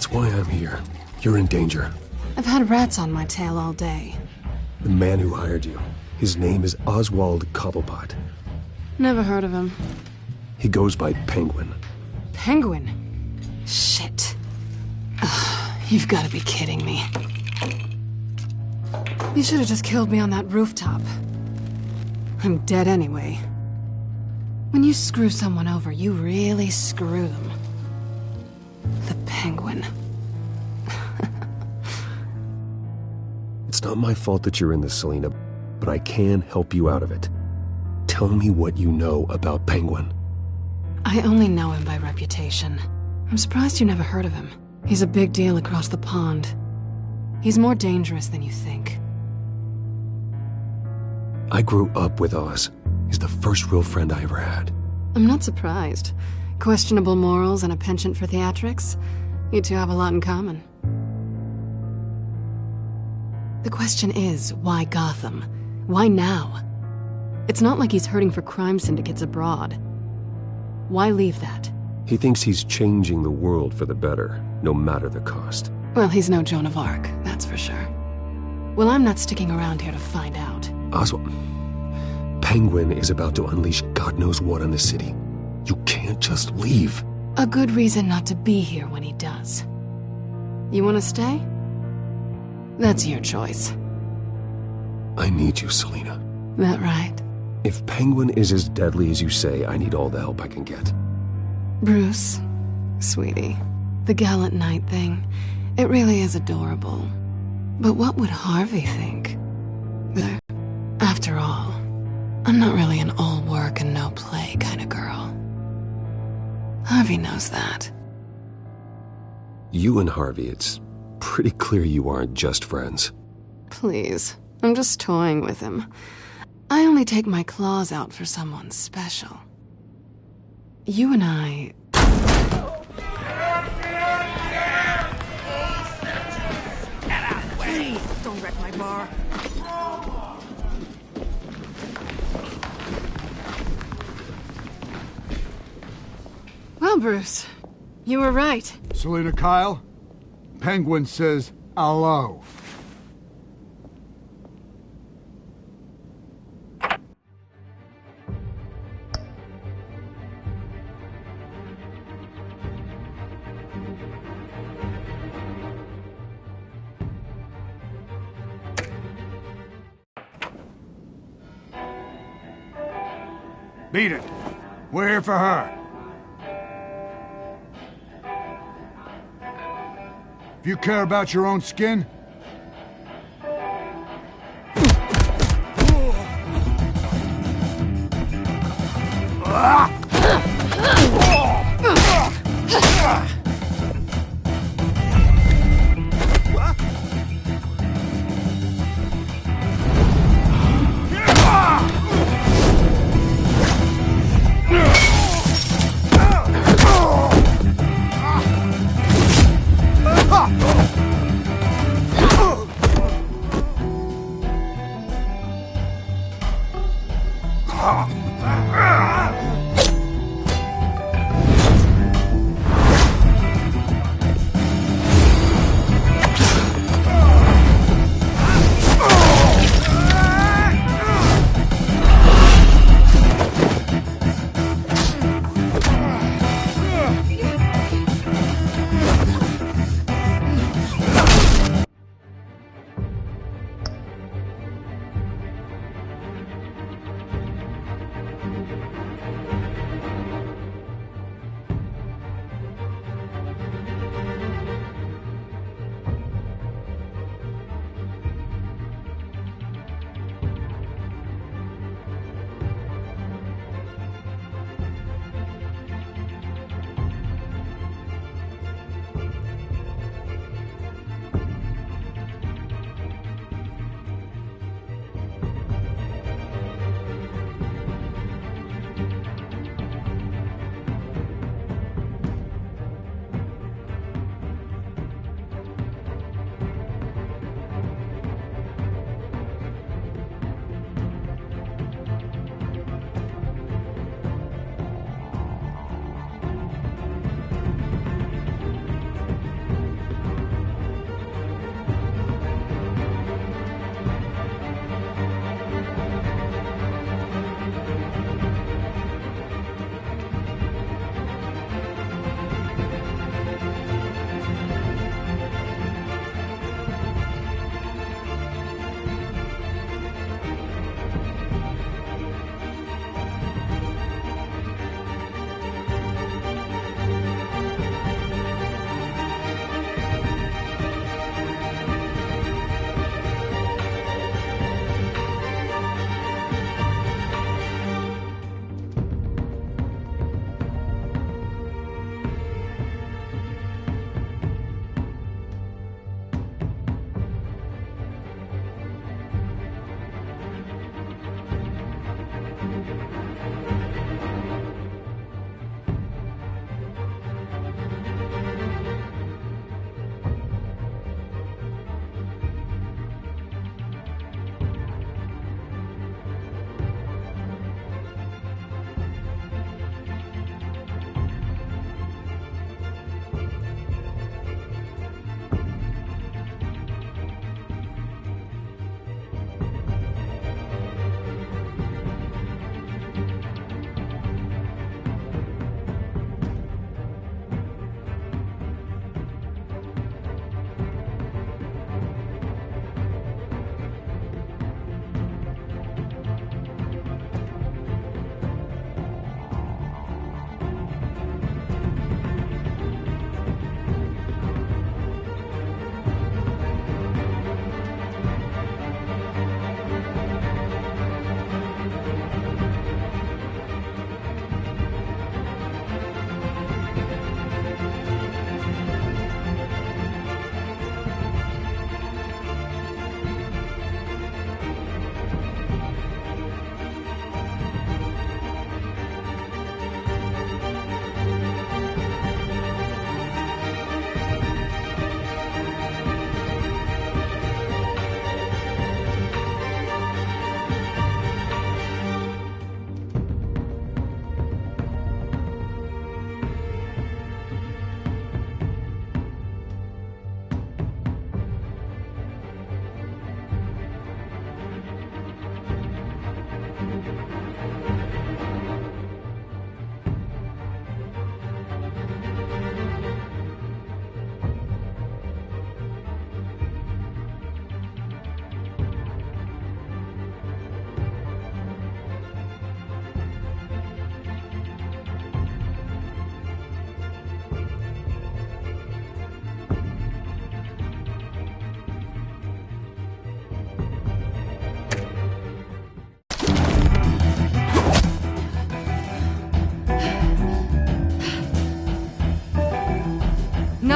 That's why I'm here. You're in danger. I've had rats on my tail all day. The man who hired you, his name is Oswald Cobblepot. Never heard of him. He goes by Penguin. Penguin? Shit. Ugh, you've got to be kidding me. You should have just killed me on that rooftop. I'm dead anyway. When you screw someone over, you really screw them. The Penguin. It's not my fault that you're in this, Selina, but I can help you out of it. Tell me what you know about Penguin. I only know him by reputation. I'm surprised you never heard of him. He's a big deal across the pond. He's more dangerous than you think. I grew up with Oz. He's the first real friend I ever had. I'm not surprised. Questionable morals and a penchant for theatrics. You two have a lot in common. The question is, why Gotham? Why now? It's not like he's hurting for crime syndicates abroad. Why leave that? He thinks he's changing the world for the better, no matter the cost. Well, he's no Joan of Arc, that's for sure. Well, I'm not sticking around here to find out. Oswald, Penguin is about to unleash God knows what on the city. You can't just leave. A good reason not to be here when he does. You want to stay? That's your choice. I need you, Selina. That right? If Penguin is as deadly as you say, I need all the help I can get. Bruce, sweetie, the gallant knight thing, it really is adorable. But what would Harvey think? After all, I'm not really an all work and no play kind of girl. Harvey knows that. You and Harvey, it's pretty clear you aren't just friends. Please, I'm just toying with him. I only take my claws out for someone special. You and I... Please, don't wreck my bar. Well, Bruce, you were right. Selina Kyle, Penguin says hello. Beat it. We're here for her. If you care about your own skin,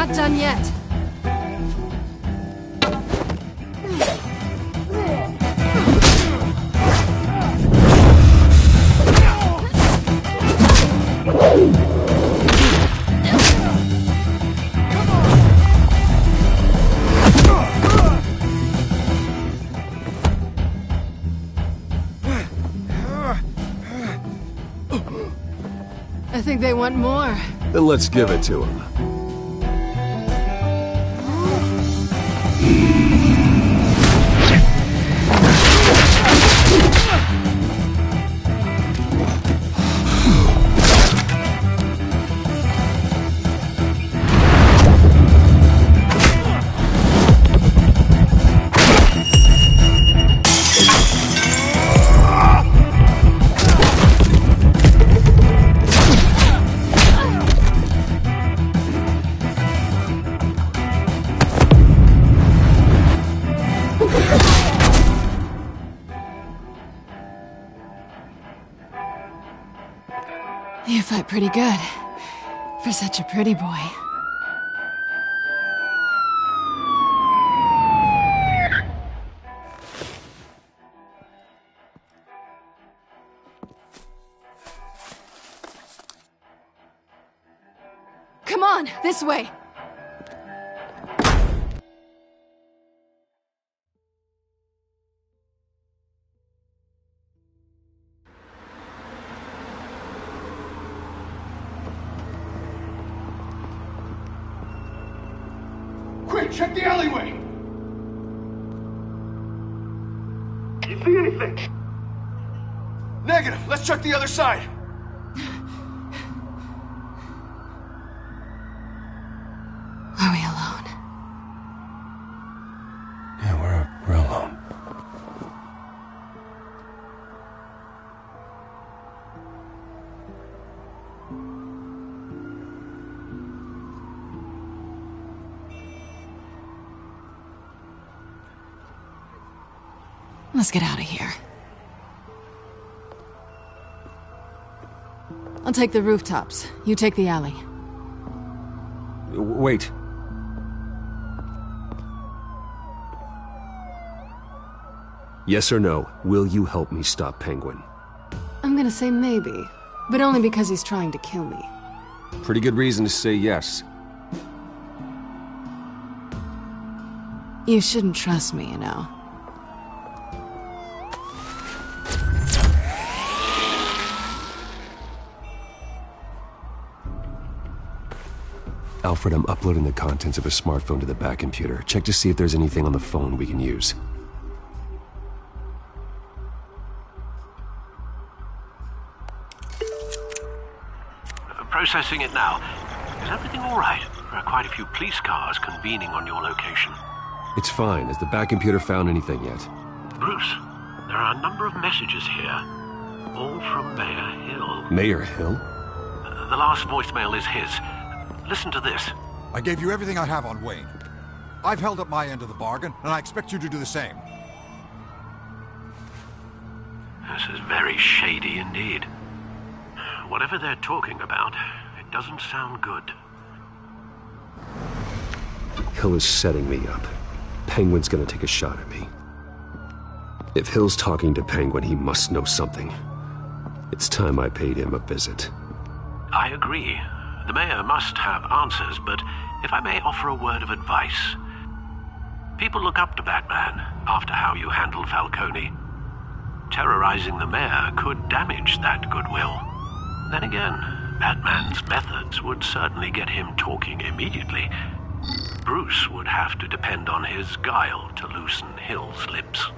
not done yet. I think they want more. Then let's give it to him. You fight pretty good. For such a pretty boy. Come on, this way. Quick, check the alleyway! You see anything? Negative. Let's check the other side. Are we alone? Yeah, we're alone. Let's get out of here. I'll take the rooftops. You take the alley. Wait. Yes or no, will you help me stop Penguin? I'm gonna say maybe, but only because he's trying to kill me. Pretty good reason to say yes. You shouldn't trust me, you know. Alfred, I'm uploading the contents of a smartphone to the back computer. Check to see if there's anything on the phone we can use. Processing it now. Is everything all right? There are quite a few police cars convening on your location. It's fine. Has the back computer found anything yet? Bruce, there are a number of messages here. All from Mayor Hill. Mayor Hill? The last voicemail is his. Listen to this. I gave you everything I have on Wayne. I've held up my end of the bargain, and I expect you to do the same. This is very shady indeed. Whatever they're talking about, it doesn't sound good. Hill is setting me up. Penguin's gonna take a shot at me. If Hill's talking to Penguin, he must know something. It's time I paid him a visit. I agree. The mayor must have answers, but if I may offer a word of advice. People look up to Batman after how you handled Falcone. Terrorizing the mayor could damage that goodwill. Then again, Batman's methods would certainly get him talking immediately. Bruce would have to depend on his guile to loosen Hill's lips.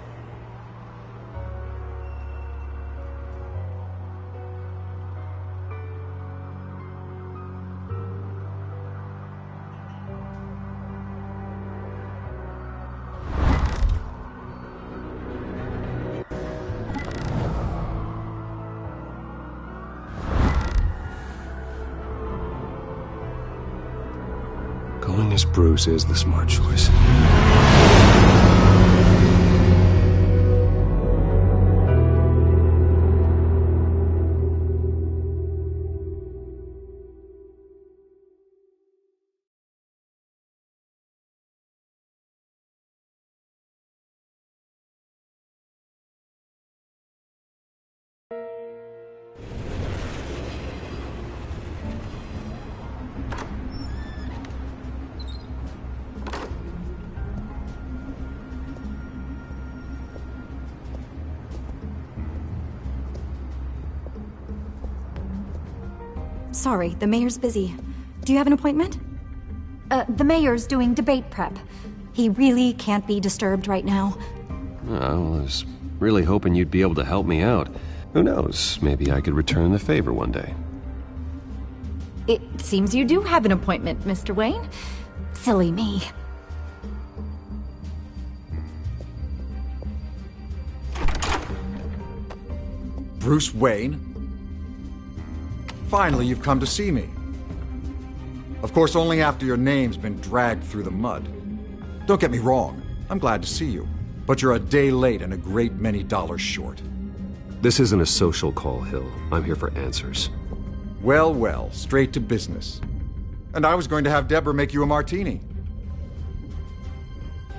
Going as Bruce is the smart choice. sorry, the mayor's busy. Do you have an appointment? The mayor's doing debate prep. He really can't be disturbed right now. I was really hoping you'd be able to help me out. Who knows, maybe I could return the favor one day. It seems you do have an appointment, Mr. Wayne. Silly me. Bruce Wayne? Finally, you've come to see me. Of course, only after your name's been dragged through the mud. Don't get me wrong, I'm glad to see you. But you're a day late and a great many dollars short. This isn't a social call, Hill. I'm here for answers. Well, well, straight to business. And I was going to have Deborah make you a martini.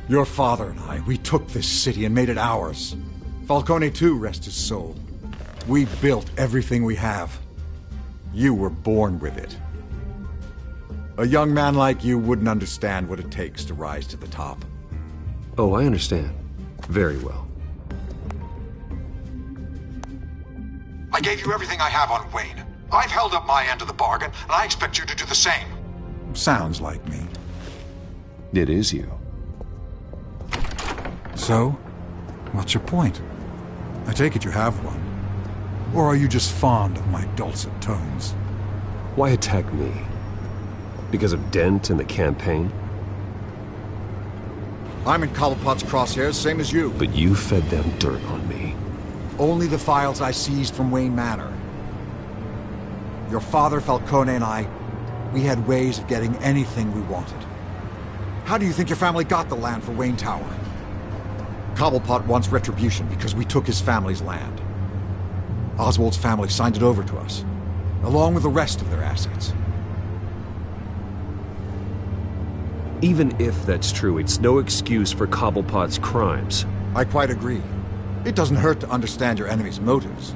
Your father and I, we took this city and made it ours. Falcone too, rest his soul. We built everything we have. You were born with it. A young man like you wouldn't understand what it takes to rise to the top. Oh, I understand. Very well. I gave you everything I have on Wayne. I've held up my end of the bargain, and I expect you to do the same. Sounds like me. It is you. So, what's your point? I take it you have one. Or are you just fond of my dulcet tones? Why attack me? Because of Dent and the campaign? I'm in Cobblepot's crosshairs, same as you. But you fed them dirt on me. Only the files I seized from Wayne Manor. Your father, Falcone, and I, we had ways of getting anything we wanted. How do you think your family got the land for Wayne Tower? Cobblepot wants retribution because we took his family's land. Oswald's family signed it over to us, along with the rest of their assets. Even if that's true, it's no excuse for Cobblepot's crimes. I quite agree. It doesn't hurt to understand your enemy's motives.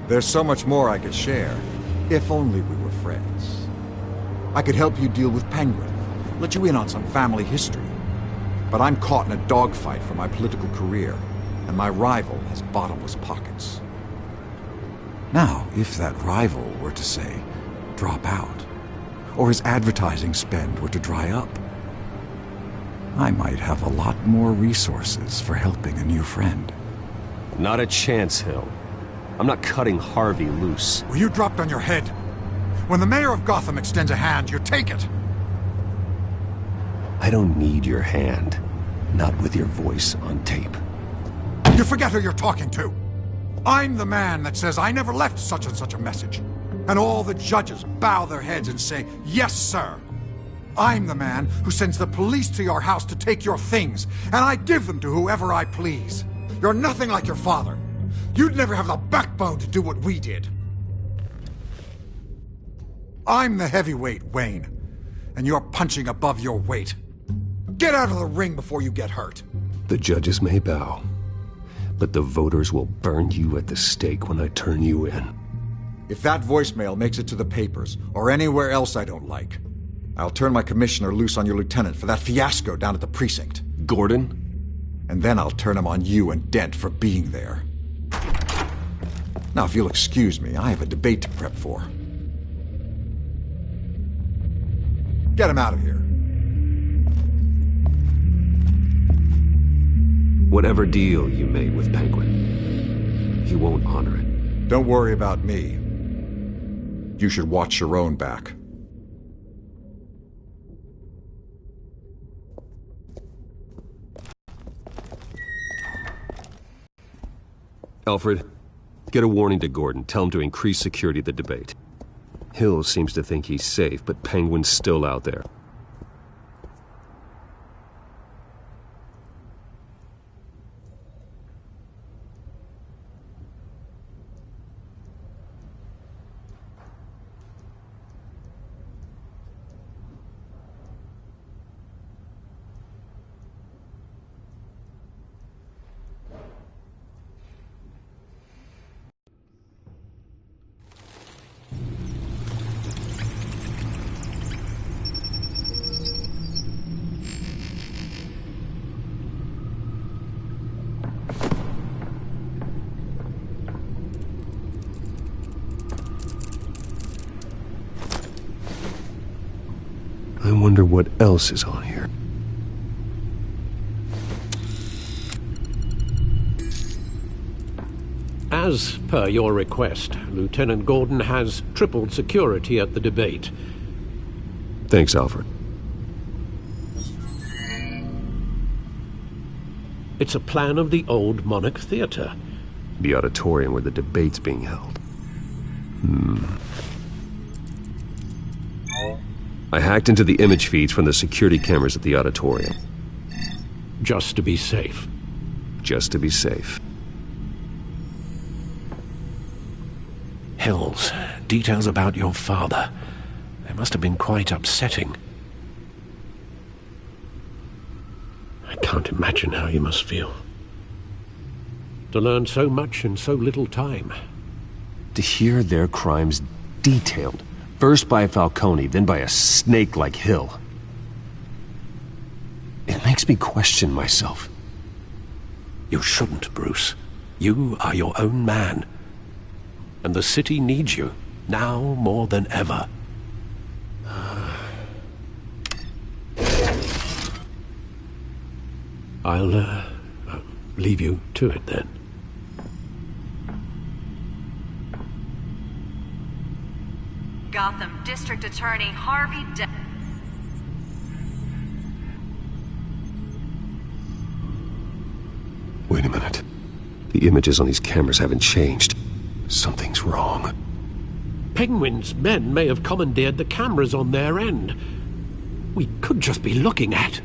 There's so much more I could share, if only we were friends. I could help you deal with Penguin, let you in on some family history. But I'm caught in a dogfight for my political career, and my rival has bottomless pockets. Now, if that rival were to, say, drop out, or his advertising spend were to dry up, I might have a lot more resources for helping a new friend. Not a chance, Hill. I'm not cutting Harvey loose. Well, you dropped on your head. When the mayor of Gotham extends a hand, you take it. I don't need your hand. Not with your voice on tape. You forget who you're talking to. I'm the man that says I never left such and such a message. And all the judges bow their heads and say, yes, sir. I'm the man who sends the police to your house to take your things, and I give them to whoever I please. You're nothing like your father. You'd never have the backbone to do what we did. I'm the heavyweight, Wayne, and you're punching above your weight. Get out of the ring before you get hurt. The judges may bow, but the voters will burn you at the stake when I turn you in. If that voicemail makes it to the papers, or anywhere else I don't like, I'll turn my commissioner loose on your lieutenant for that fiasco down at the precinct. Gordon? And then I'll turn him on you and Dent for being there. Now, if you'll excuse me, I have a debate to prep for. Get him out of here. Whatever deal you made with Penguin, he won't honor it. Don't worry about me. You should watch your own back. Alfred, get a warning to Gordon. Tell him to increase security at the debate. Hill seems to think he's safe, but Penguin's still out there. wonder what else is on here. As per your request, Lieutenant Gordon has tripled security at the debate. Thanks, Alfred. It's a plan of the old Monarch Theater. The auditorium where the debate's being held. I hacked into the image feeds from the security cameras at the auditorium. Just to be safe. Just to be safe. Hills, details about your father. They must have been quite upsetting. I can't imagine how you must feel. To learn so much in so little time. To hear their crimes detailed. First by Falcone, then by a snake like Hill. It makes me question myself. You shouldn't, Bruce. You are your own man. And the city needs you, now more than ever. I'll leave you to it then. Gotham District Attorney Harvey Dent. Wait a minute. The images on these cameras haven't changed. Something's wrong. Penguin's men may have commandeered the cameras on their end. We could just be looking at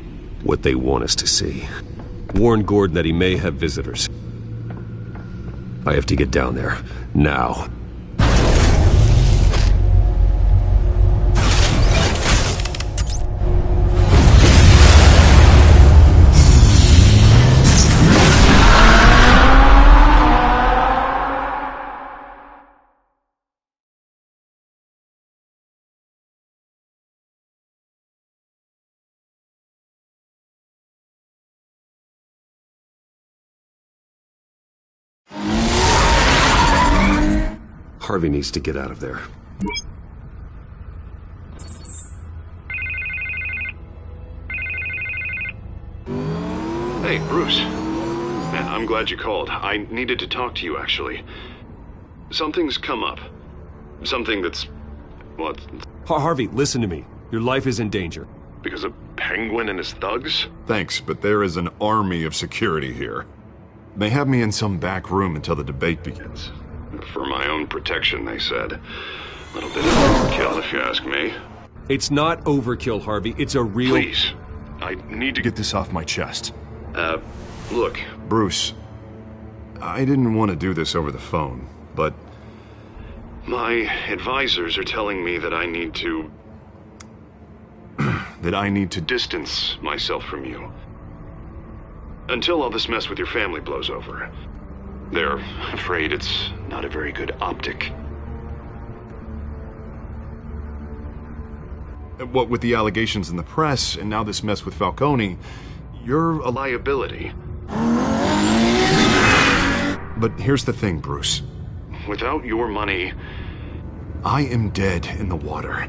what they want us to see. Warn Gordon that he may have visitors. I have to get down there. Now. Harvey needs to get out of there. Hey, Bruce. Man, I'm glad you called. I needed to talk to you, actually. Something's come up. Something that's... well, Harvey, listen to me. Your life is in danger. because of Penguin and his thugs? Thanks, but there is an army of security here. They have me in some back room until the debate begins. For my own protection, they said. A little bit of overkill, if you ask me. It's not overkill, Harvey. It's a real... Please. I need to Get this off my chest. Look. Bruce, I didn't want to do this over the phone, but... My advisors are telling me that I need to... that I need to distance myself from you. Until all this mess with your family blows over. They're afraid it's not a very good optic. What with the allegations in the press, and now this mess with Falcone, you're a liability. But here's the thing, Bruce. Without your money... I am dead in the water.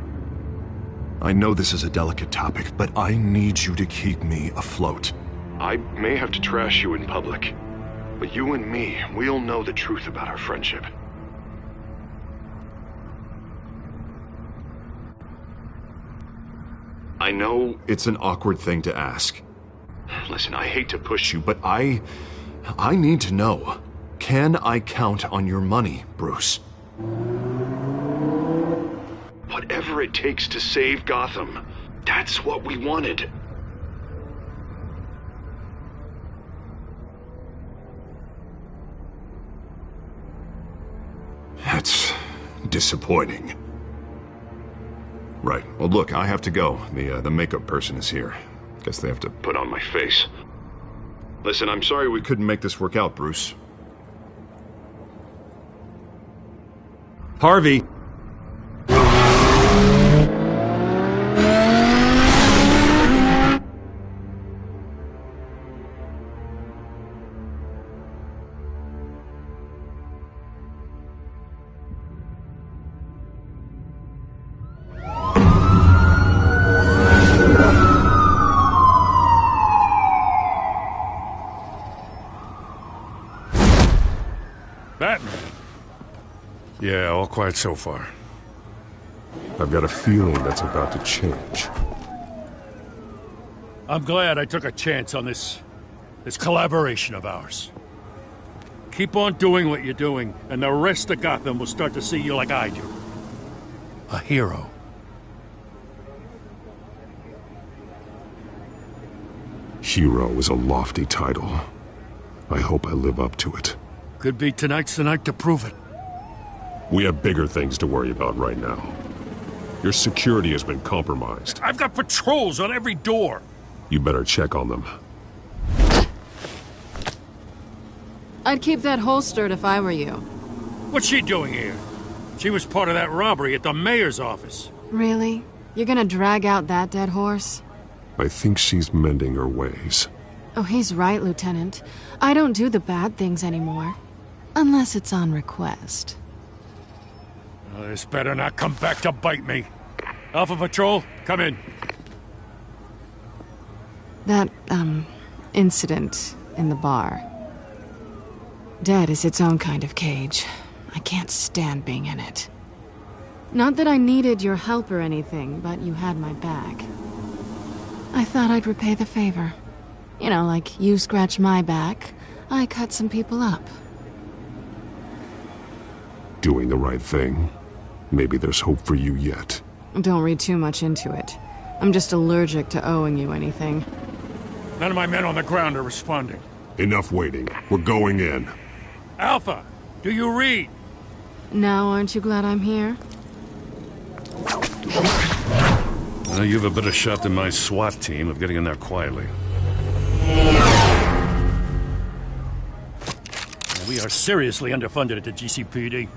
I know this is a delicate topic, but I need you to keep me afloat. I may have to trash you in public, but you and me, we'll know the truth about our friendship. I know... It's an awkward thing to ask. Listen, I hate to push you, But I need to know. Can I count on your money, Bruce? whatever it takes to save Gotham. That's what we wanted. That's disappointing. Right. Well, look, I have to go. The makeup person is here. Guess they have to put on my face. Listen, I'm sorry we couldn't make this work out, Bruce. Harvey! Yeah, all quiet so far. I've got a feeling that's about to change. I'm glad I took a chance on this collaboration of ours. Keep on doing what you're doing, and the rest of Gotham will start to see you like I do. A hero. Hero is a lofty title. I hope I live up to it. Could be tonight's the night to prove it. We have bigger things to worry about right now. Your security has been compromised. I've got patrols on every door. You better check on them. I'd keep that holstered if I were you. What's she doing here? She was part of that robbery at the mayor's office. Really? You're gonna drag out that dead horse? I think she's mending her ways. Oh, he's right, Lieutenant. I don't do the bad things anymore. Unless it's on request. Oh, this better not come back to bite me. Alpha Patrol, come in. That, incident in the bar. Dead is its own kind of cage. I can't stand being in it. Not that I needed your help or anything, but you had my back. I thought I'd repay the favor. You know, like you scratch my back, I cut some people up. Doing the right thing. Maybe there's hope for you yet. Don't read too much into it. I'm just allergic to owing you anything. None of my men on the ground are responding. Enough waiting. We're going in. Alpha, do you read? Now aren't you glad I'm here? You have a better shot than my SWAT team of getting in there quietly. We are seriously underfunded at the GCPD.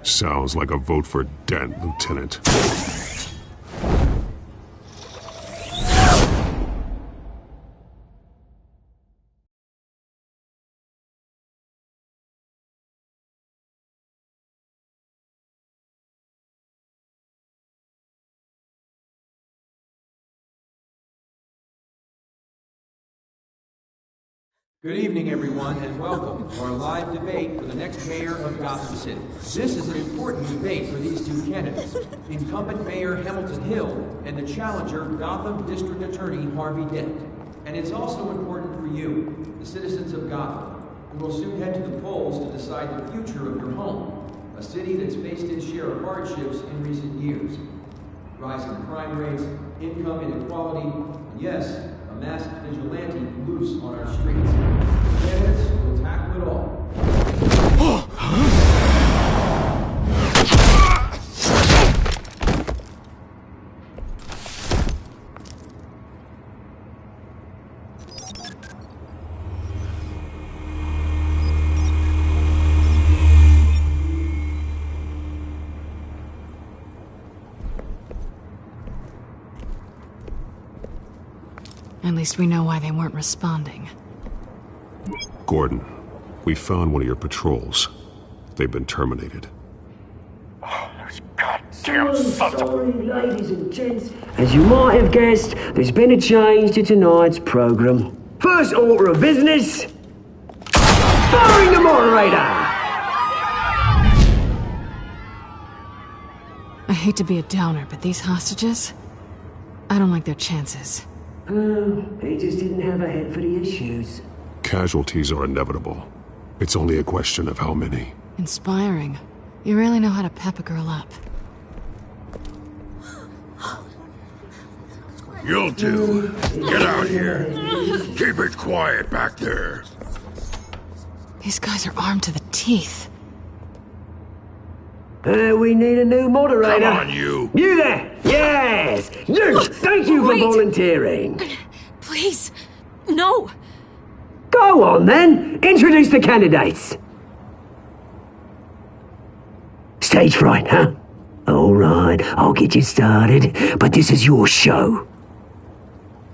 Sounds like a vote for Dent, Lieutenant. Good evening, everyone, and welcome to our live debate for the next mayor of Gotham City. This is an important debate for these two candidates, incumbent Mayor Hamilton Hill and the challenger, Gotham District Attorney Harvey Dent. And it's also important for you, the citizens of Gotham, who will soon head to the polls to decide the future of your home, a city that's faced its share of hardships in recent years. Rising crime rates, income inequality, and yes, a masked vigilante loose on our streets. Candidates will tackle it all. At least we know why they weren't responding. Gordon, we found one of your patrols. They've been terminated. Oh, those goddamn sons of... Sorry, ladies and gents. As you might have guessed, there's been a change to tonight's program. First order of business... firing the moderator! I hate to be a downer, but these hostages... I don't like their chances. He just didn't have a head for the issues. Casualties are inevitable. It's only a question of how many. Inspiring. You really know how to pep a girl up. You'll do. Get out here. Keep it quiet back there. These guys are armed to the teeth. We need a new moderator. Come on, you. You there! Yes! You! Thank you for volunteering. Please, no. Go on, then. Introduce the candidates. Stage fright, huh? All right, I'll get you started, but this is your show.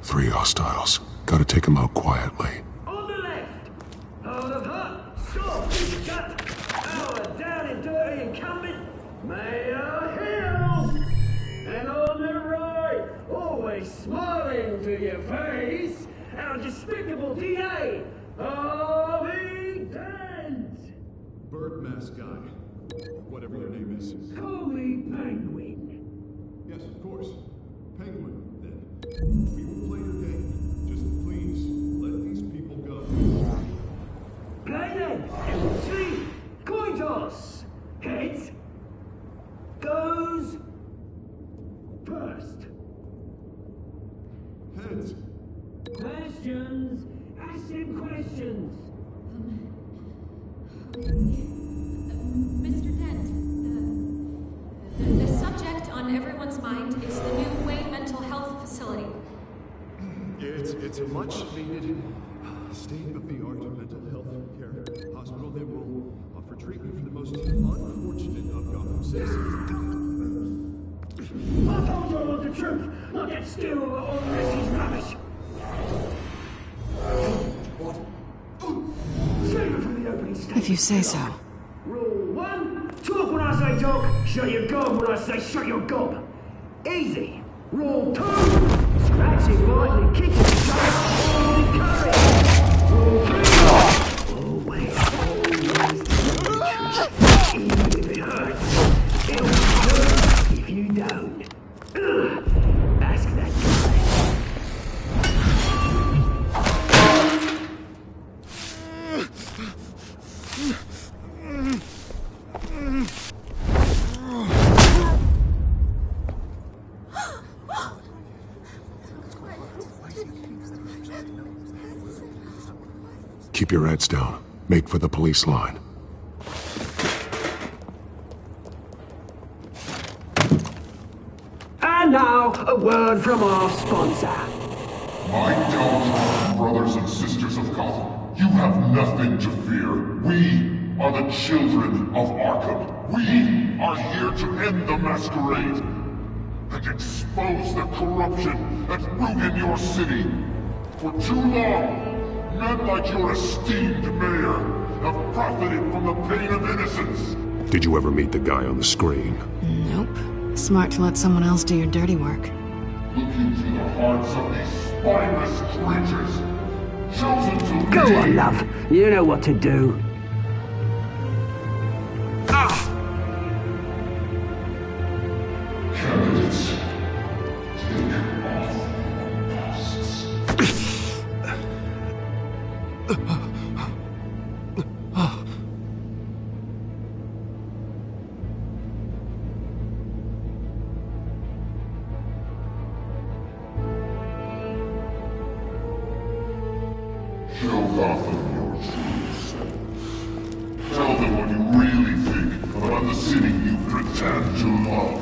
3 hostiles. Gotta take them out quietly. On the left, out of hot, soft and gut, our down and dirty incumbent, Mayor Hill. And on the right, always smiling to your face, our despicable DA, Harvey Dent. Bird mask guy. Whatever your questions? Ask him questions! Mr. Dent, the subject on everyone's mind is the new Wayne Mental Health Facility. It's a much-needed state-of-the-art mental health care hospital that will offer treatment for the most unfortunate of Gotham citizens. I told you all the truth! Not get still or all this is rubbish! What? Save it for the opening statement. If you say so. Rule 1, talk when I say talk, shut your gob when I say shut your gob. Easy. Rule 2, scratching, biting, and kicking each other, all encouraged. Rule 3, always even if it hurts, it'll be good if you don't. Ask that guy. Keep your heads down. Make for the police line. And now, a word from our sponsor. My Telltale brothers and sisters of Gotham, you have nothing to fear. We are the children of Arkham. We are here to end the masquerade and expose the corruption that ruined your city. For too long, men like your esteemed mayor have profited from the pain of innocence. Did you ever meet the guy on the screen? Nope. Smart to let someone else do your dirty work. Look into the hearts of these spineless creatures, chosen to Go on, love. You know what to do. Candidates, take off your masks. Show Gotham your true self. Tell them what you really think about the city you pretend to love.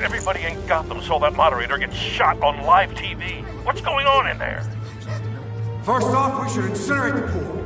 Everybody in Gotham saw that moderator get shot on live TV. What's going on in there? First off, we should incinerate the pool.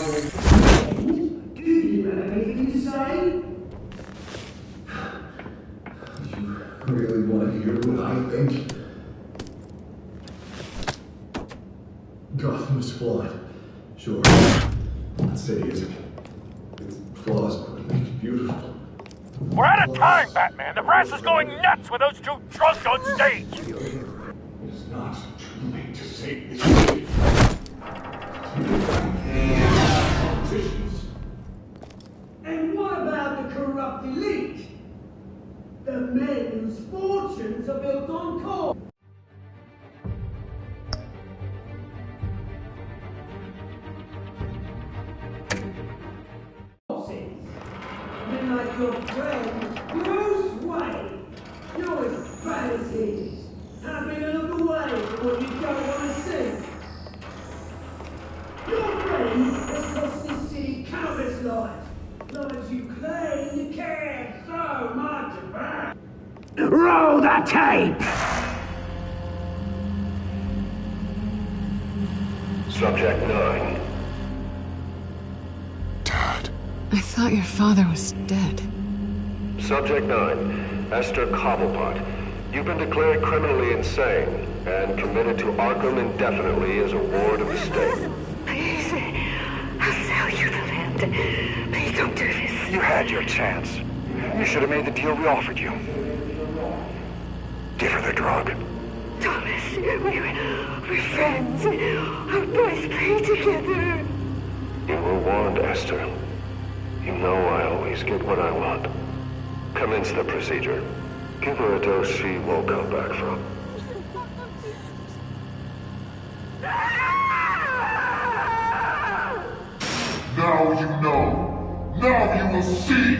Do you have anything to say? You really want to hear what I think? Gotham is flawed. Sure. That city isn't. Its flaws would make it beautiful. We're out of time, Batman! The press is going nuts with those two drunks on stage! It's not too late to save the city. And what about the corrupt elite? The men whose fortunes are built on coal. Men like your friend, Bruce Wayne. You're as bad as he is. Happy to look away from what you don't want to see. Your friend has cost this city countless lives. Lives you claim you care so much about. Roll the tape! Subject 9. I thought your father was dead. Subject 9. Esther Cobblepot. You've been declared criminally insane and committed to Arkham indefinitely as a ward of the state. Please, I'll sell you the land. Please don't do this. You had your chance. You should have made the deal we offered you. Give her the drug. Thomas, we're friends. Our boys play together. You were warned, Esther. You know I always get what I want. Commence the procedure. Give her a dose she won't come back from. Now you know. Now you will see.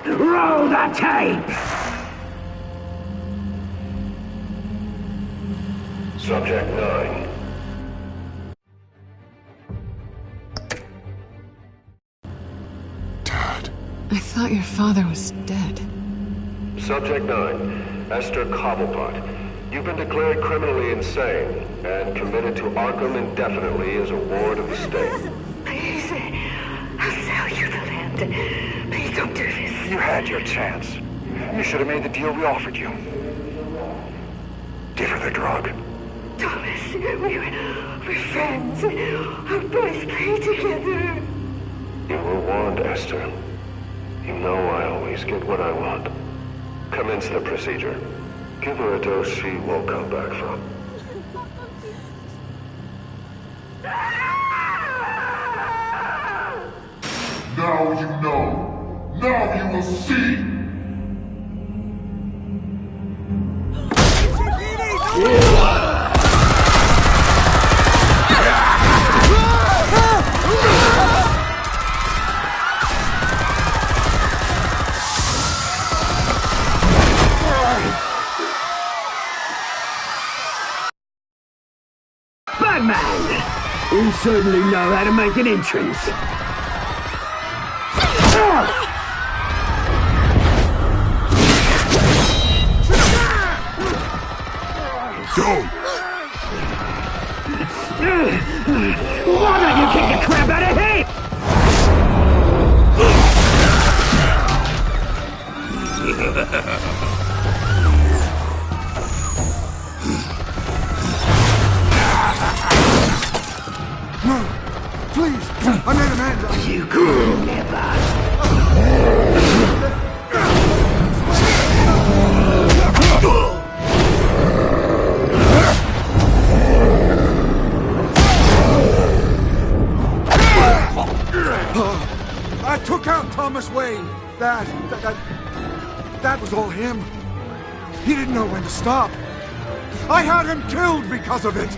Roll the tape! Subject 9. I thought your father was dead. Subject 9. Esther Cobblepot. You've been declared criminally insane and committed to Arkham indefinitely as a ward of the state. Please, I'll sell you the land. Please don't do this. You had your chance. You should have made the deal we offered you. Give her the drug. Thomas, we're friends. Our boys play together. You were warned, Esther. You know I always get what I want. Commence the procedure. Give her a dose she won't come back from. Now you know. Now you will see. Batman! You certainly know how to make an entrance. Why don't you kick the crap out of him? No! Please! I made Amanda! You could never! I took out Thomas Wayne. That was all him. He didn't know when to stop. I had him killed because of it.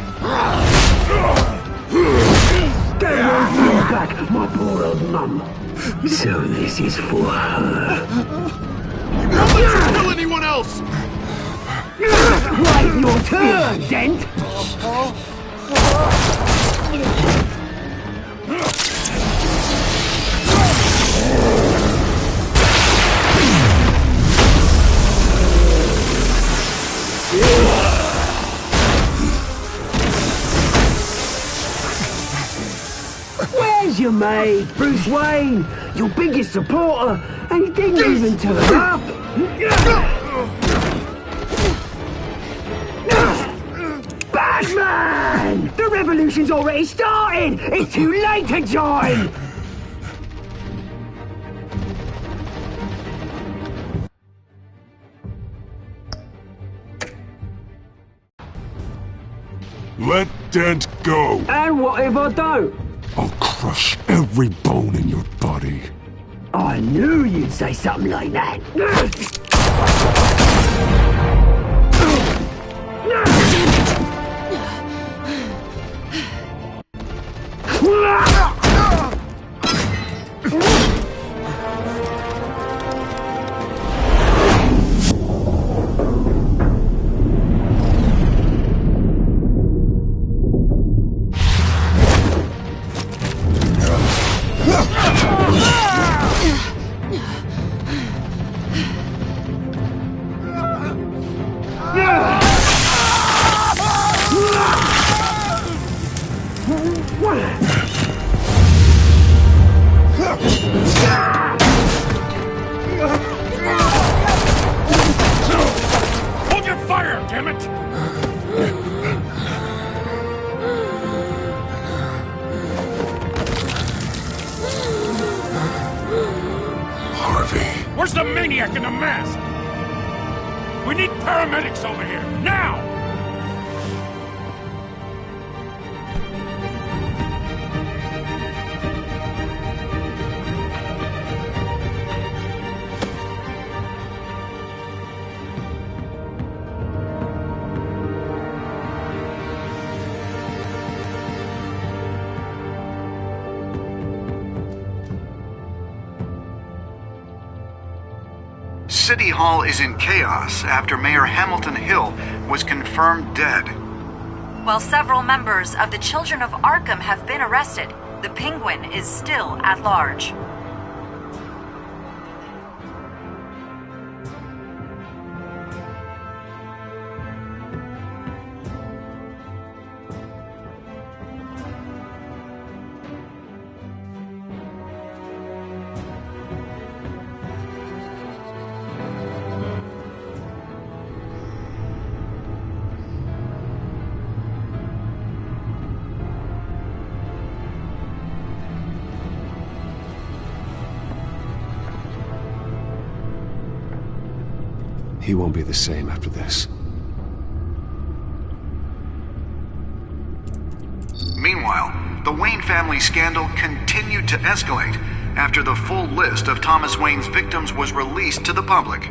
Get away from your back, my poor old mum. So this is for her. Don't let her kill anyone else! Wait your turn, Dent! Where's your mate, Bruce Wayne? Your biggest supporter, and he didn't even turn up! Batman! The revolution's already started! It's too late to join! Let Dent go! And what if I don't? I'll crush every bone in your body. I knew you'd say something like that. Hold your fire, damn it! Harvey. Where's the maniac in the mask? We need paramedics over here, now! City Hall is in chaos after Mayor Hamilton Hill was confirmed dead. While several members of the Children of Arkham have been arrested, the Penguin is still at large. He won't be the same after this. Meanwhile, the Wayne family scandal continued to escalate after the full list of Thomas Wayne's victims was released to the public.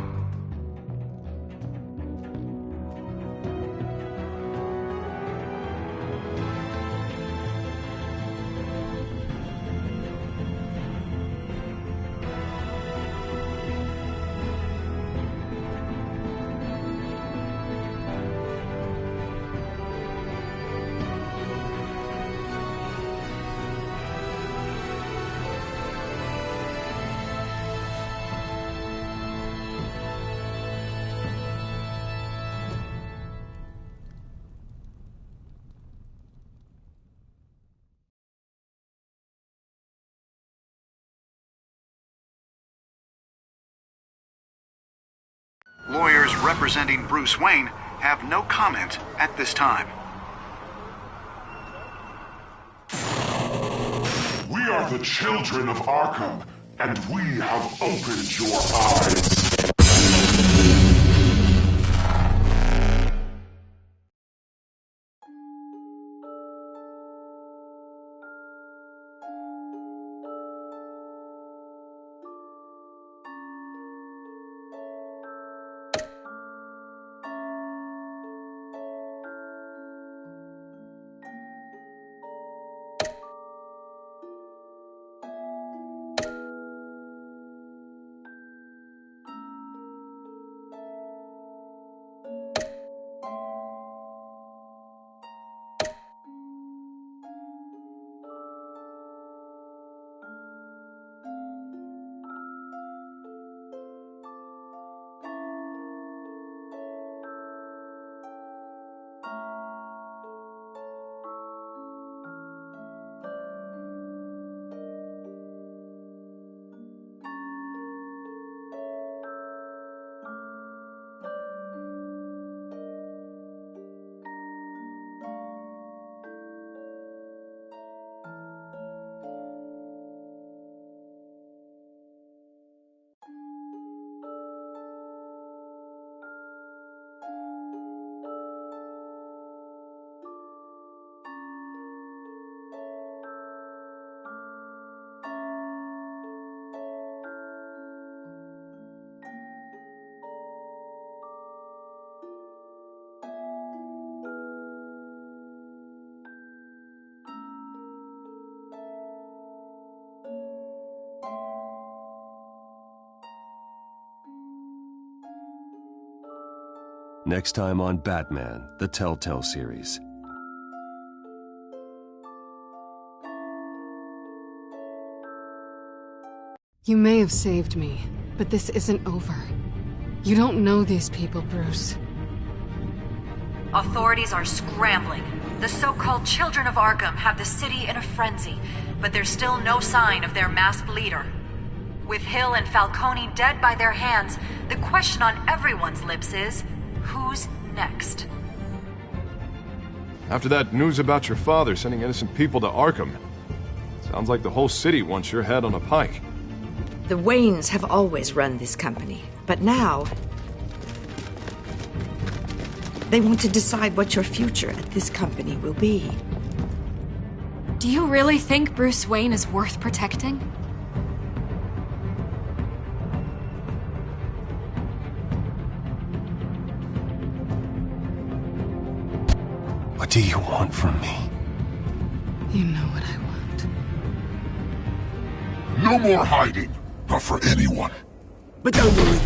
Lawyers representing Bruce Wayne have no comment at this time. We are the children of Arkham, and we have opened your eyes. Next time on Batman, the Telltale series. You may have saved me, but this isn't over. You don't know these people, Bruce. Authorities are scrambling. The so-called Children of Arkham have the city in a frenzy, but there's still no sign of their masked leader. With Hill and Falcone dead by their hands, the question on everyone's lips is, who's next? After that news about your father sending innocent people to Arkham, sounds like the whole city wants your head on a pike. The Waynes have always run this company, but now they want to decide what your future at this company will be. Do you really think Bruce Wayne is worth protecting? What do you want from me? You know what I want. No more hiding, not for anyone. But don't worry,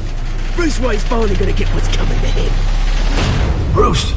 Bruce Wayne's finally gonna get what's coming to him. Bruce!